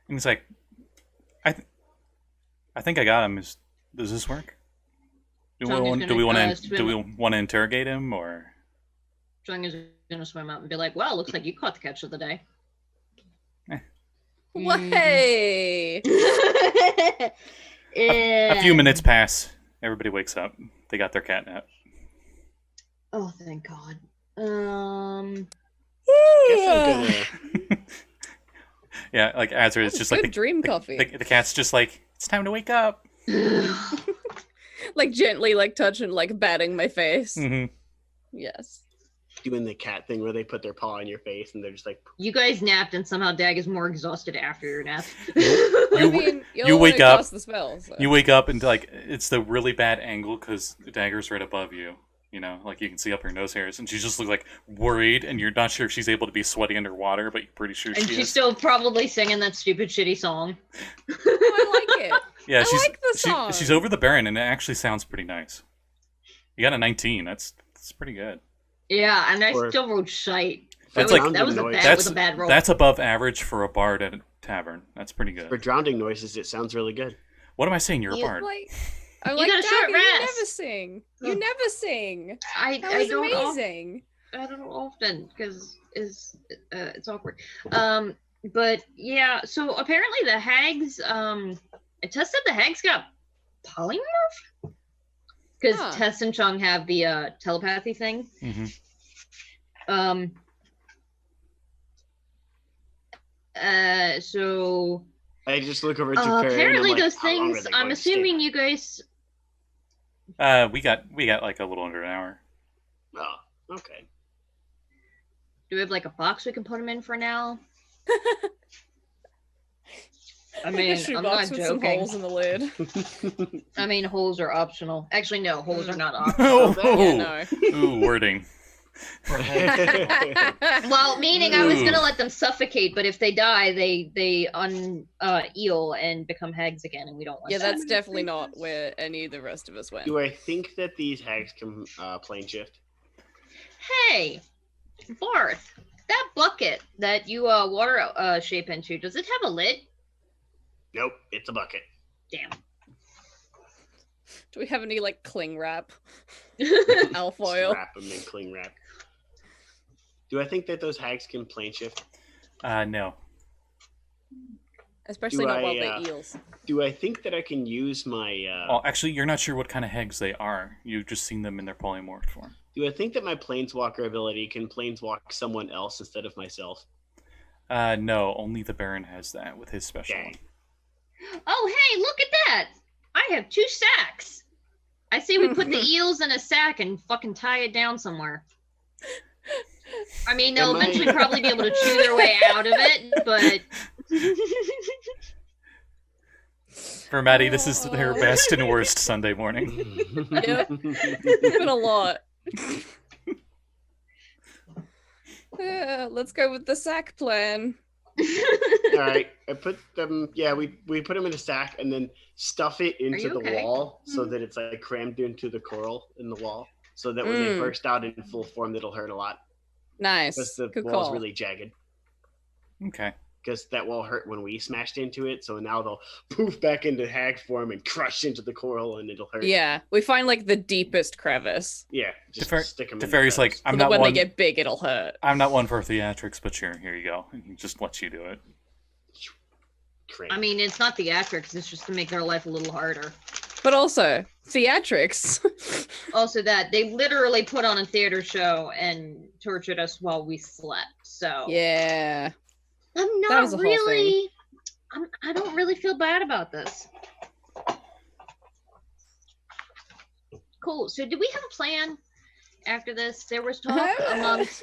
And he's like, I think I got him. Does this work? Do we want to interrogate him, or? Chung is gonna swim up and be like, "Well, looks like you caught the catch of the day." Way. A few minutes pass. Everybody wakes up. They got their cat nap. Oh, thank God. Yeah, like Azra is just like dream coffee. The cat's just like, it's time to wake up. Like gently, like touching, like batting my face. Mm-hmm. Yes. Doing the cat thing where they put their paw on your face and they're just like. You guys napped, and somehow Dag is more exhausted after your nap. You wake up. The spell, so. You wake up and like it's the really bad angle because the Dagger's right above you. You know, like you can see up her nose hairs, and she just looks like worried, and you're not sure if she's able to be sweaty underwater, but you're pretty sure and she is. She's still probably singing that stupid shitty song. I like it. Yeah, I like the song. She's over the Baron, and it actually sounds pretty nice. You got a 19. That's pretty good. Yeah, and I still wrote shite. That's that was a bad roll. That's above average for a bard at a tavern. That's pretty good. For drowning noises, it sounds really good. What am I saying? You're a bard. I'm you like, got a short rest. You never sing. You never sing. I don't amazing. I don't often because it's awkward. But yeah, so apparently the hags. I tested the hags got polymorph because Tess and Chung have the telepathy thing. Mm-hmm. So I just look over to apparently those things. I'm assuming you guys. We got like a little under an hour. Oh, okay. Do we have like a box we can put them in for now? I Like a mean, I'm shoebox not with some joking. holes in the lid. I mean, holes are optional. Actually, no, holes are not Oh, optional. Yeah, no. Ooh, wording. Well, meaning I was Ooh. gonna let them suffocate, but if they die, they eel and become hags again, and we don't want Yeah, that. that's definitely not where any of the rest of us went. Do I think that these hags can plane shift? Hey, Varth, that bucket that you water shape into, does it have a lid? Nope, it's a bucket. Damn. Do we have any like cling wrap? Just Alfoil. wrap them in cling wrap. Do I think that those hags can plane shift? No. Especially Do not while I, they're eels. Do I think that I can use my... Well, actually, you're not sure what kind of hags they are. You've just seen them in their polymorphed form. Do I think that my planeswalker ability can planeswalk someone else instead of myself? No, only the Baron has that with his special Dang. one. Oh, hey, look at that! I have 2 sacks. I say we put the eels in a sack and fucking tie it down somewhere. I mean, they'll Am I- eventually probably be able to chew their way out of it, but For Maddie, this is her best and worst Sunday morning. Yep. It's been a lot. Yeah, let's go with the sack plan. All right, I put them. Yeah, we put them in a sack and then stuff it into you the okay? wall so that it's like crammed into the coral in the wall, so that when they burst out in full form, it'll hurt a lot Nice. because the Good wall's call. really jagged. Okay. Because that wall hurt when we smashed into it, so now they'll poof back into hag form and crush into the coral, and it'll hurt. Yeah, we find like the deepest crevice. Yeah. Just Tefer- stick them. Teferi's like, So I'm that not when one. they get big, it'll hurt. I'm not one for theatrics, but sure, here you go. And he just lets you do it. I mean, it's not theatrics, it's just to make their life a little harder. But also, theatrics. Also, that they literally put on a theater show and tortured us while we slept. So Yeah. I'm That was not a whole really. I don't really feel bad about this. Cool. So, do we have a plan after this? There was talk amongst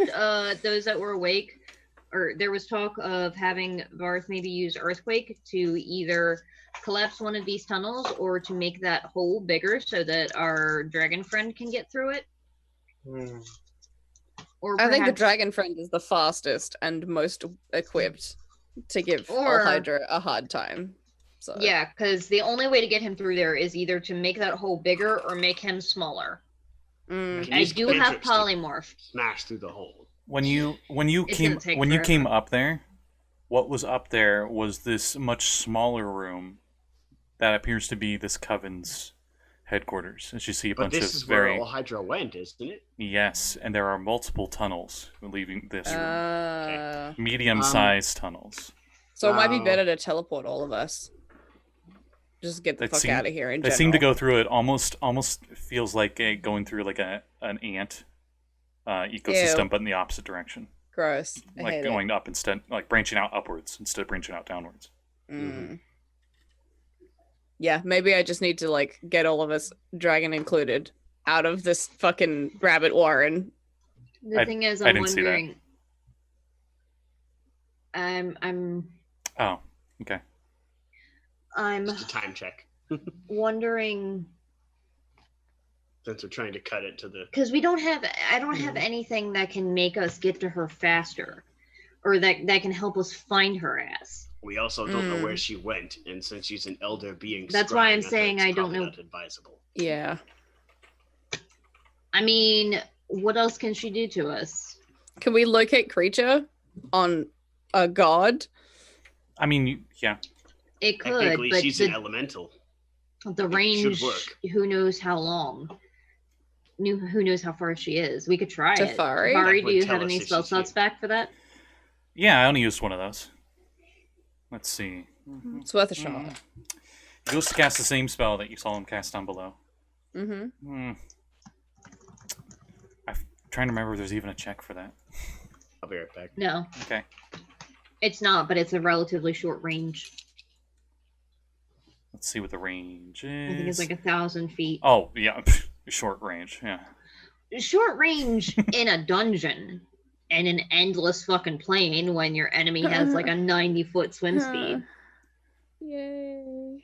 those that were awake, or there was talk of having Varth maybe use Earthquake to either collapse one of these tunnels or to make that hole bigger so that our dragon friend can get through it. Or I think the perhaps- dragon friend is the fastest and most equipped to give Or- All Hydra a hard time. So Yeah, because the only way to get him through there is either to make that hole bigger or make him smaller. Mm. I Use do have cantrips to polymorph. Smash through the hole. When you It's gonna take forever. came up there, what was up there was this much smaller room that appears to be this Coven's headquarters. As you see a But bunch this of is where very all Hydra went, isn't it? yes, and there are multiple tunnels leaving this room. Medium-sized tunnels. So it might be Wow. better to teleport all of us. Just get the That fuck seem- out of here in They general. seem to go through it almost feels like going through like an ant ecosystem, Ew. but in the opposite direction. Gross. I Like hate going up instead, like branching out upwards instead of branching out downwards. it. Mm. Yeah, maybe I just need to like get all of us, dragon included, out of this fucking rabbit warren. The I- thing is, I I'm didn't see that. wondering. I'm Oh, okay. Just a time check. wondering Since we're trying to cut it to the. because I don't have Mm-hmm. anything that can make us get to her faster, or that can help us find her ass. We also don't know where she went, and since she's an elder being, That's why I'm scrying on her, saying it's I don't probably know. Not advisable. Yeah. I mean, what else can she do to us? Can we locate creature on a god? I mean, yeah. It could, Technically, but she's an elemental. the it range, should work. who knows how long? Who knows how far she is? We could try Teferi? it. Teferi, That do would you tell have us any if spell she's here. slots back for that? Yeah, I only used one of those. Let's see. It's worth a shot. He goes to cast the same spell that you saw him cast down below. Mm-hmm. I'm trying to remember if there's even a check for that. I'll be right back. No, Okay. it's not, but it's a relatively short range. Let's see what the range is. I think it's like 1,000 feet. Oh, yeah. Short range, yeah. Short range in a dungeon. and an endless fucking plane when your enemy has like a 90-foot swim speed. Yay.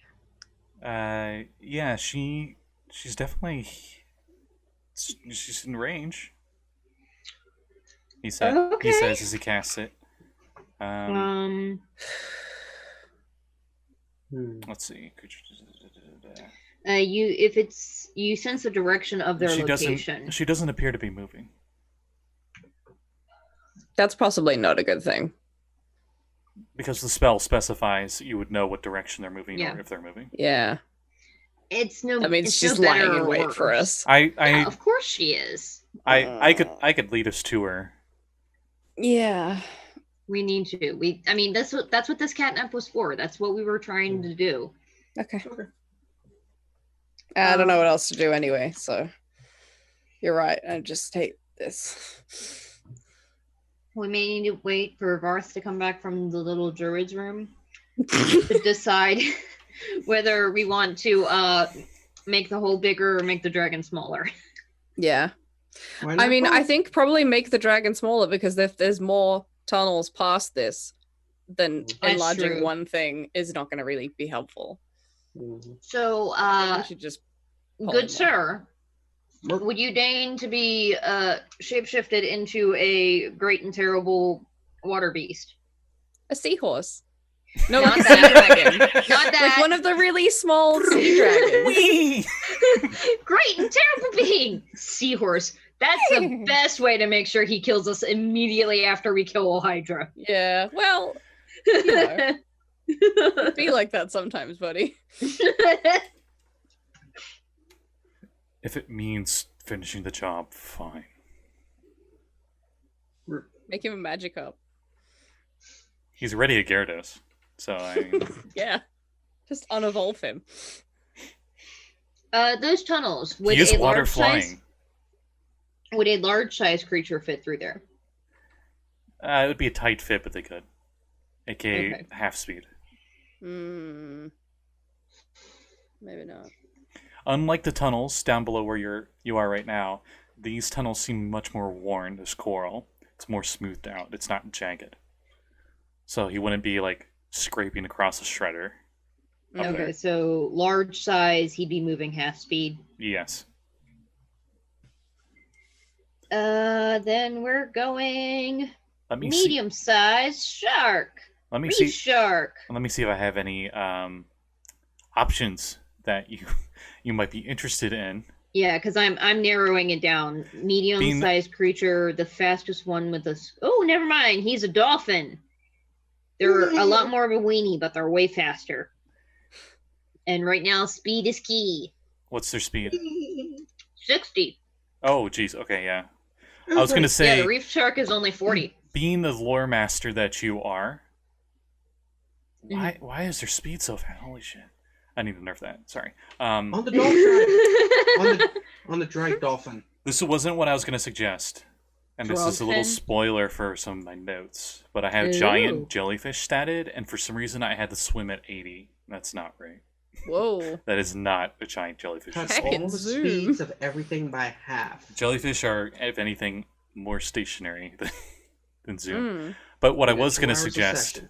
Yeah, she's definitely she's in range. He says as he casts it. Let's see. You sense the direction of their location. She doesn't appear to be moving. That's possibly not a good thing. Because the spell specifies you would know what direction they're moving or if they're moving. Yeah. That means she's lying in wait for us. Yeah, of course she is. I could lead us to her. Yeah. We need to. That's what this catnap was for. That's what we were trying to do. Okay. I don't know what else to do anyway, so you're right. I just hate this. We may need to wait for Varth to come back from the little druid's room to decide whether we want to make the hole bigger or make the dragon smaller. Yeah. I think probably make the dragon smaller, because if there's more tunnels past this, then enlarging one thing is not going to really be helpful. So, we should just good sir, would you deign to be shapeshifted into a great and terrible water beast? A seahorse. No, not like that. a sea dragon. Not that. Like one of the really small sea dragons. Great and terrible being. Seahorse. That's the best way to make sure he kills us immediately after we kill a Hydra. Yeah, well, you know. It'd be like that sometimes, buddy. If it means finishing the job, fine. Make him a magic up. He's already a Gyarados, so yeah, just unevolve him. Those tunnels. Would he is water flying. Would a large-sized creature fit through there? It would be a tight fit, but they could. AKA half speed. Maybe not. Unlike the tunnels down below where you are right now, these tunnels seem much more worn as coral. It's more smoothed out. It's not jagged. So he wouldn't be like scraping across a shredder. Okay, so large size, he'd be moving half speed. Yes. Then we're going medium size shark. Let me see. Shark. Let me see if I have any options that you might be interested in. Yeah, because I'm narrowing it down. Medium sized creature, the fastest one with us. Oh, never mind. He's a dolphin. They're a lot more of a weenie, but they're way faster. And right now, speed is key. What's their speed? 60. Oh, geez. Okay, yeah. I was going to say... Yeah, the reef shark is only 40. Being the lore master that you are, why is their speed so fast? Holy shit. I need to nerf that. Sorry. On the dolphin. on the drag dolphin. This wasn't what I was going to suggest. And this is a little spoiler for some of my notes. But I have giant jellyfish statted, and for some reason I had to swim at 80. That's not right. Whoa. That is not a giant jellyfish. Cuts all the speeds of everything by half. Jellyfish are, if anything, more stationary than Zoom. But what I was going to suggest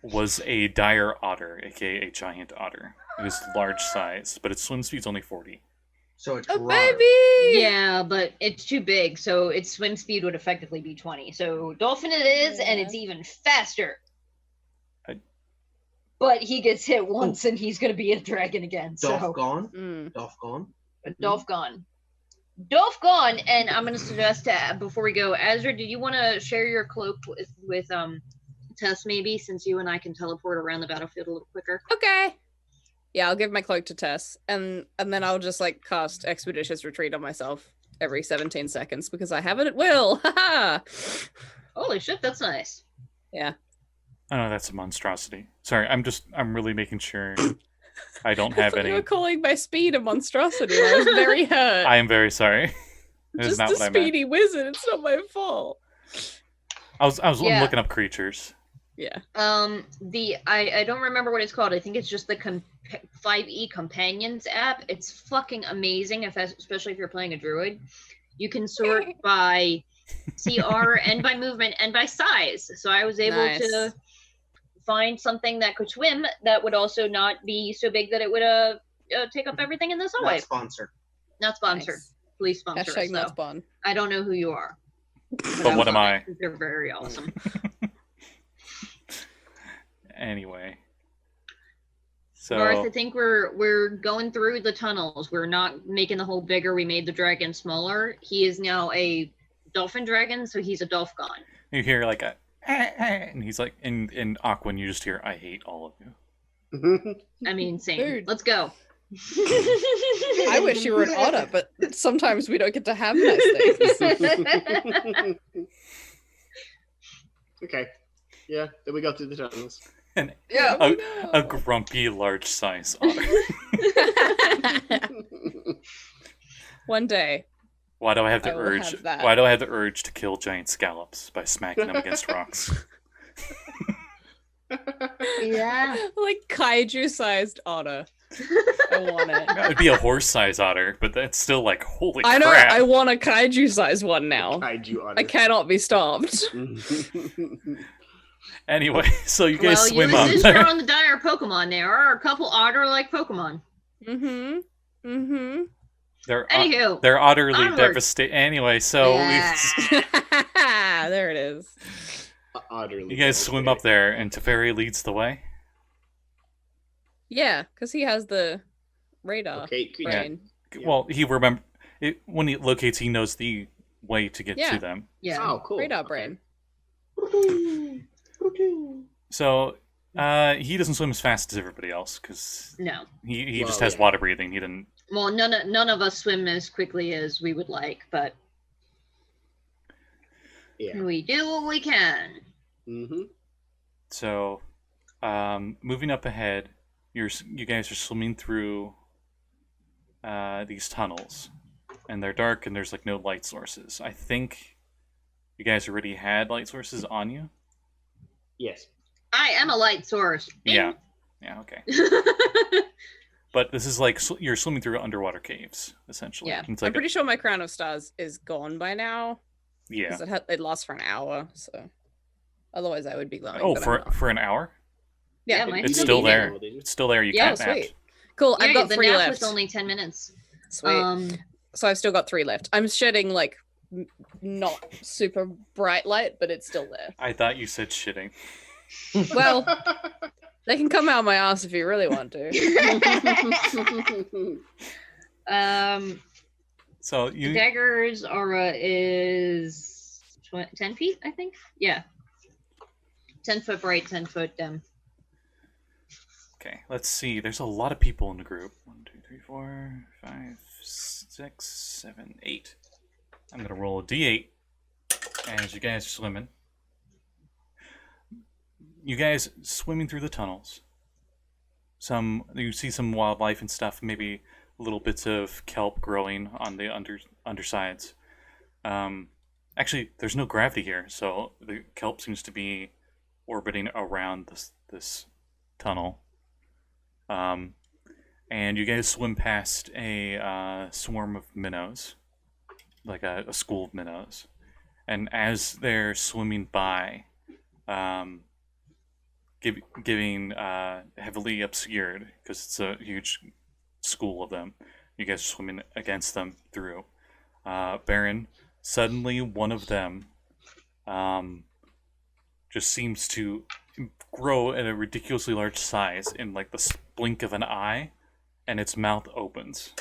was a dire otter, aka a giant otter. It is large size, but its swim speed's only 40. So it's baby! Yeah, but it's too big, so its swim speed would effectively be 20. So dolphin it is, and it's even faster. But he gets hit once, and he's going to be a dragon again. Dolph gone? Dolph gone? Dolph gone. Dolph gone, and I'm going to suggest, before we go, Azra, do you want to share your cloak with Tess, maybe, since you and I can teleport around the battlefield a little quicker? Okay. Yeah, I'll give my cloak to Tess, and then I'll just, like, cast Expeditious Retreat on myself every 17 seconds, because I have it at will. Haha! Holy shit, that's nice. Yeah. Oh, no, that's a monstrosity. Sorry, I'm really making sure I don't have any. You were calling my speed a monstrosity. I was very hurt. I am very sorry. Just a speedy wizard. It's not my fault. I was looking up creatures. Yeah. I don't remember what it's called. I think it's just the 5e Companions app. It's fucking amazing, especially if you're playing a druid. You can sort by CR and by movement and by size. So I was able to find something that could swim that would also not be so big that it would take up everything in this hallway. Not sponsored. Not sponsored. Nice. Please sponsor Hashtag us, not though. spawn. I don't know who you are. But what am I? They're very awesome. Anyway. So Varth, I think we're going through the tunnels. We're not making the hole bigger. We made the dragon smaller. He is now a dolphin dragon, so he's a Dolphgon. you hear like a and he's like in Aquan you just hear I hate all of you. I mean, same. Dude. Let's go. I wish you were an otter, but sometimes we don't get to have nice things. Okay. Yeah, then we go through the tunnels. And Yeah. a grumpy large size otter. One day. Why do I have the I will urge? have that. Why do I have the urge to kill giant scallops by smacking them against rocks? Yeah. Like kaiju-sized otter. I want it. It'd be a horse-sized otter, but that's still like holy I know. crap. I want a kaiju-sized one now. Kaiju otter. I cannot be stopped. Anyway, so you guys swim you up insist you're there. on the dire Pokemon. There are a couple otter-like Pokemon. Mm-hmm. Anywho, They're utterly onward. devastated. Anyway, so There it is. Utterly you guys swim up there, and Teferi leads the way. Yeah, because he has the radar. Okay, good. brain. Yeah. Well, when he locates, he knows the way to get to them. yeah. Oh, cool. Radar Okay. brain. So he doesn't swim as fast as everybody else because No. he Well, just has yeah. water breathing. He didn't. Well, none of us swim as quickly as we would like, but Yeah. we do what we can. Mm-hmm. So, moving up ahead, you guys are swimming through these tunnels, and they're dark, and there's like no light sources. I think you guys already had light sources on you. Yes. I am a light source. Yeah. Yeah. Okay. But this is like you're swimming through underwater caves, essentially. Yeah. It's I'm like pretty sure my crown of stars is gone by now. yeah. Because it lasts for an hour, so otherwise I would be glowing. Oh, but I'm not. for an hour? Yeah, Yeah, mine It's still still be there. It's still there. You Yeah, can't nap. sweet. Cool. I've got the 3 nap left. was only 10 minutes. Sweet. So I've still got 3 left. I'm shedding like not super bright light, but it's still there. I thought you said shitting. Well, they can come out of my ass if you really want to. So The Dagger's aura is 10 feet, I think. Yeah. 10 foot bright, 10 foot dim. Okay, let's see. There's a lot of people in the group. 1, 2, 3, 4, 5, 6, 7, 8. I'm gonna roll a d8 as you guys are swimming. You guys swimming through the tunnels. You see some wildlife and stuff. Maybe little bits of kelp growing on the undersides. Actually, there's no gravity here, so the kelp seems to be orbiting around this tunnel. And you guys swim past a swarm of minnows, like a school of minnows. And as they're swimming by, giving heavily obscured, because it's a huge school of them, you guys are swimming against them through. Baron, suddenly one of them just seems to grow at a ridiculously large size in like the blink of an eye, and its mouth opens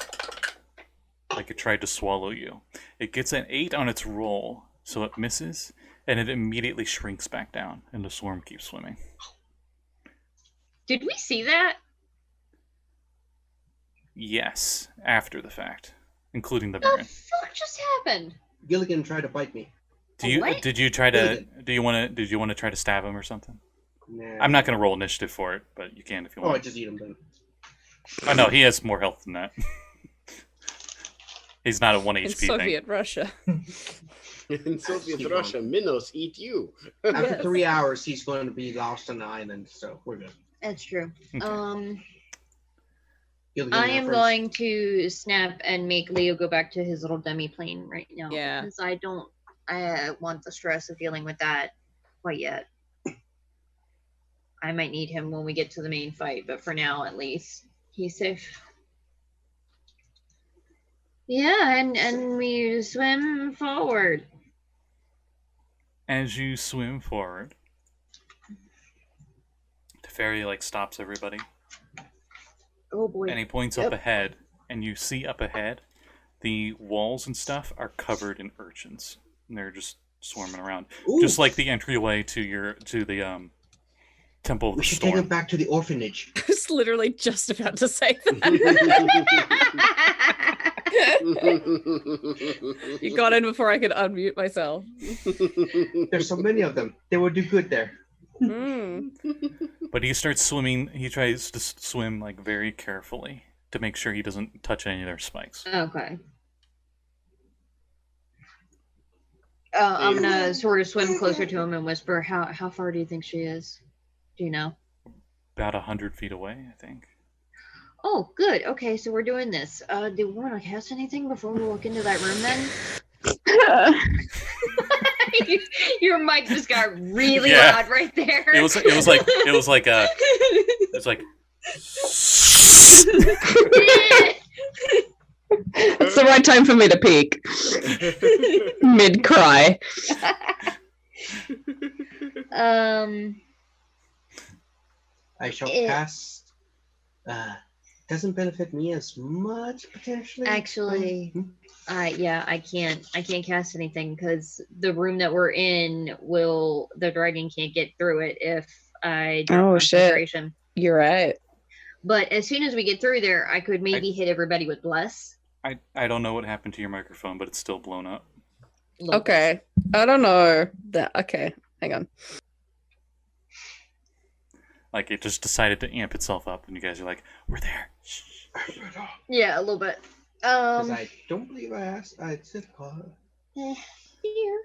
like it tried to swallow you. It gets an 8 on its roll, so it misses, and it immediately shrinks back down, and the swarm keeps swimming. Did we see that? Yes, after the fact, including the What Baron. the fuck just happened? Gilligan tried to bite me. What? Did you want to try to stab him or something? Nah. I'm not going to roll initiative for it, but you can if you Oh, I want. just eat him then. Oh no, he has more health than that. He's not a 1 In HP thing. Soviet Russia. In Soviet Russia, minnows eat you. After Yes. 3 hours, he's going to be lost on the island, so we're good. That's true. Okay. Gilligan I am reference. going to snap and make Leo go back to his little demi plane right now. Yeah. Because I want the stress of dealing with that quite yet. I might need him when we get to the main fight, but for now, at least, he's safe. Yeah, and we swim forward. As you swim forward, the fairy like stops everybody. Oh boy. And he points up ahead, and you see up ahead, the walls and stuff are covered in urchins. And they're just swarming around. Ooh. Just like the entryway to the Temple of the We should Storm. take him back to the orphanage. I was literally just about to say that. You got in before I could unmute myself. There's so many of them. They will do good there. Mm. But he starts swimming. He tries to swim like very carefully to make sure he doesn't touch any of their spikes. Okay. I'm gonna sort of swim closer to him and whisper, how far do you think she is? Do you know? About 100 feet away, I think. Oh, good. Okay, so we're doing this. Do we want to cast anything before we walk into that room then? Your mic just got really loud right there. It was like It's the right time for me to peek. Mid cry. I shall cast. Doesn't benefit me as much potentially. Actually, I can't cast anything because the room that we're in the dragon can't get through it if I do concentration. You're right. But as soon as we get through there, I could maybe hit everybody with bless. I don't know what happened to your microphone, but it's still blown up. Okay. I don't know that. Okay, hang on. Like it just decided to amp itself up, and you guys are like, "We're there." Yeah, a little bit. Because I don't believe I said Here.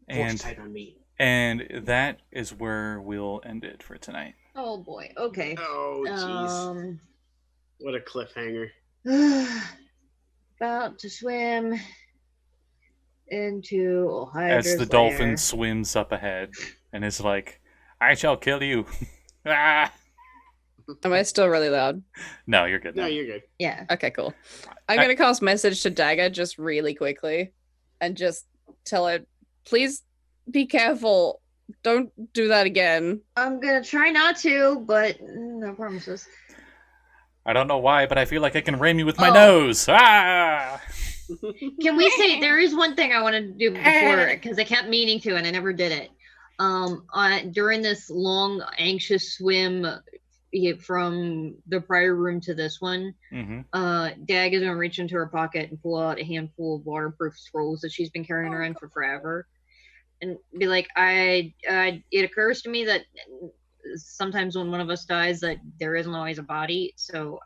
And tight on me. And that is where we'll end it for tonight. Oh boy. Okay. Oh jeez. What a cliffhanger. About to swim into Hydra's As the dolphin swims up ahead and is like, "I shall kill you." Ah! Am I still really loud? No, you're good. No, now. you're good. Yeah. Okay, cool. I'm going to cast message to Dagger just really quickly and just tell her, please be careful. Don't do that again. I'm going to try not to, but no promises. I don't know why, but I feel like I can ram you with my nose. Ah! Can we say there is one thing I wanted to do before because I kept meaning to and I never did it. During this long, anxious swim from the prior room to this one, Dag is gonna reach into her pocket and pull out a handful of waterproof scrolls that she's been carrying around for forever, and be like, it occurs to me that sometimes when one of us dies, that there isn't always a body. So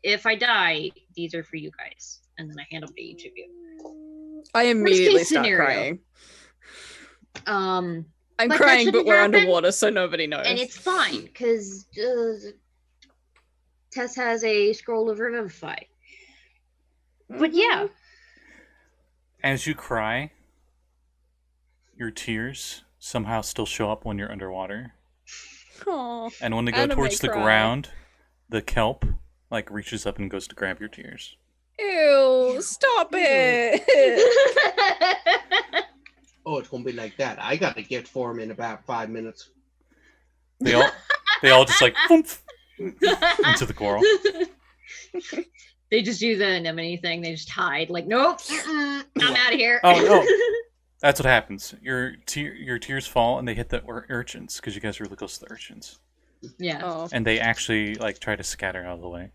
if I die, these are for you guys, and then I hand them to each of you. I immediately start crying. I'm crying, but we're underwater, so nobody knows. And it's fine, because Tess has a scroll of Revivify. But yeah. As you cry, your tears somehow still show up when you're underwater. Aww. And when they go towards the ground, the kelp reaches up and goes to grab your tears. Ew, stop it! Oh, it's gonna be like that. I got a gift for him in about 5 minutes. They all just boomf, into the coral. They just do the anemone thing. They just hide. Nope, I'm out of here. Oh no, that's what happens. Your tears fall and they hit the urchins because you guys are really close to the urchins. Yeah. Oh. And they actually try to scatter out of the way.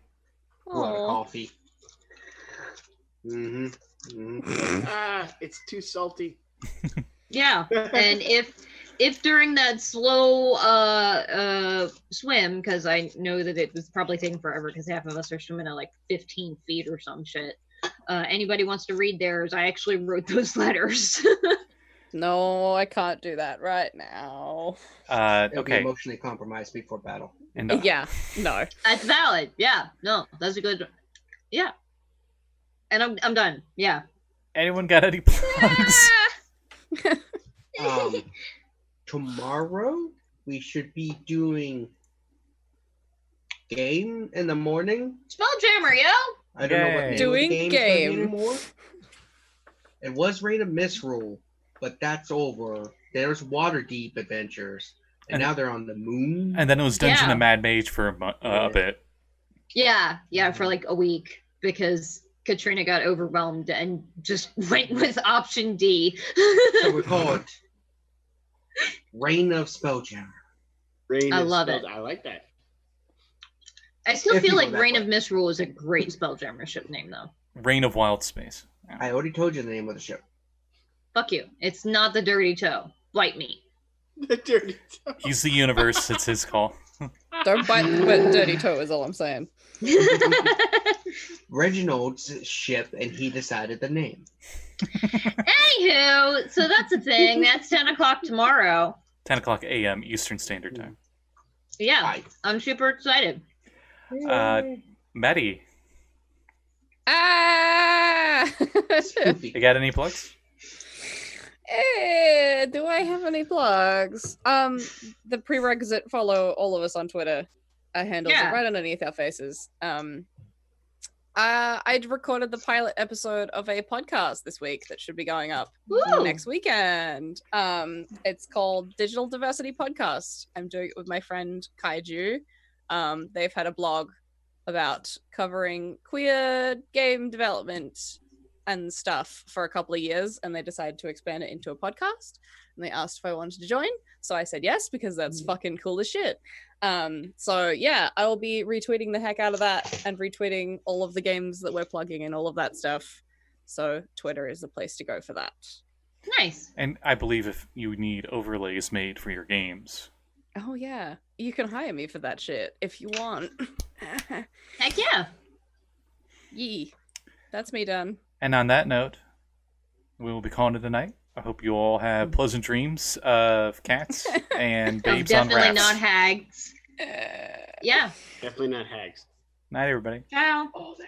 A lot of coffee. It's too salty. Yeah, and if during that slow swim, because I know that it was probably taking forever because half of us are swimming at 15 feet or some shit. Anybody wants to read theirs? I actually wrote those letters. No, I can't do that right now. It'll be Okay. emotionally compromised before battle. And Yeah, no. That's valid. Yeah, no, that's a good. Yeah, and I'm done. Yeah. Anyone got any plugs? Tomorrow we should be doing game in the morning. Spelljammer, yo! I don't know what name Doing the game's game. gonna be anymore. It was Raid of Misrule, but that's over. There's Waterdeep Adventures, and now they're on the moon. And then it was Dungeon Yeah. of Mad Mage for a bit. Yeah, for like a week because Katrina got overwhelmed and just went with option D. So we call it Reign of Spelljammer. I love it. I like that. I still If you feel go like that Reign way. of Misrule is a great Spelljammer ship name, though. Reign of Wild Space. Yeah. I already told you the name of the ship. Fuck you. It's not the Dirty Toe. Bite me. The dirty toe. He's the universe. It's his call. Don't bite the dirty toe is all I'm saying. Reginald's ship, and he decided the name. Anywho, so that's a thing. That's 10 o'clock tomorrow. 10 o'clock a.m. Eastern Standard Time. Yeah, Bye. I'm super excited. Madi, Spoofy. you got any plugs? Do I have any plugs? The prerequisite, follow all of us on Twitter. Our handles Yeah. are right underneath our faces. I recorded the pilot episode of a podcast this week that should be going up Woo! next weekend. It's called Digital Diversity Podcast. I'm doing it with my friend Kaiju. They've had a blog about covering queer game development and stuff for a couple of years, and they decided to expand it into a podcast, and they asked if I wanted to join, so I said yes because that's fucking cool as shit. So yeah, I will be retweeting the heck out of that and retweeting all of the games that we're plugging and all of that stuff, so Twitter is the place to go for that. Nice. And I believe if you need overlays made for your games, Oh yeah, you can hire me for that shit if you want. Heck yeah. Yee, that's me done. and on that note, we will be calling it a night. I hope you all have pleasant dreams of cats and babes on Definitely rafts. not hags. Yeah. Definitely not hags. Night, everybody. Ciao. All the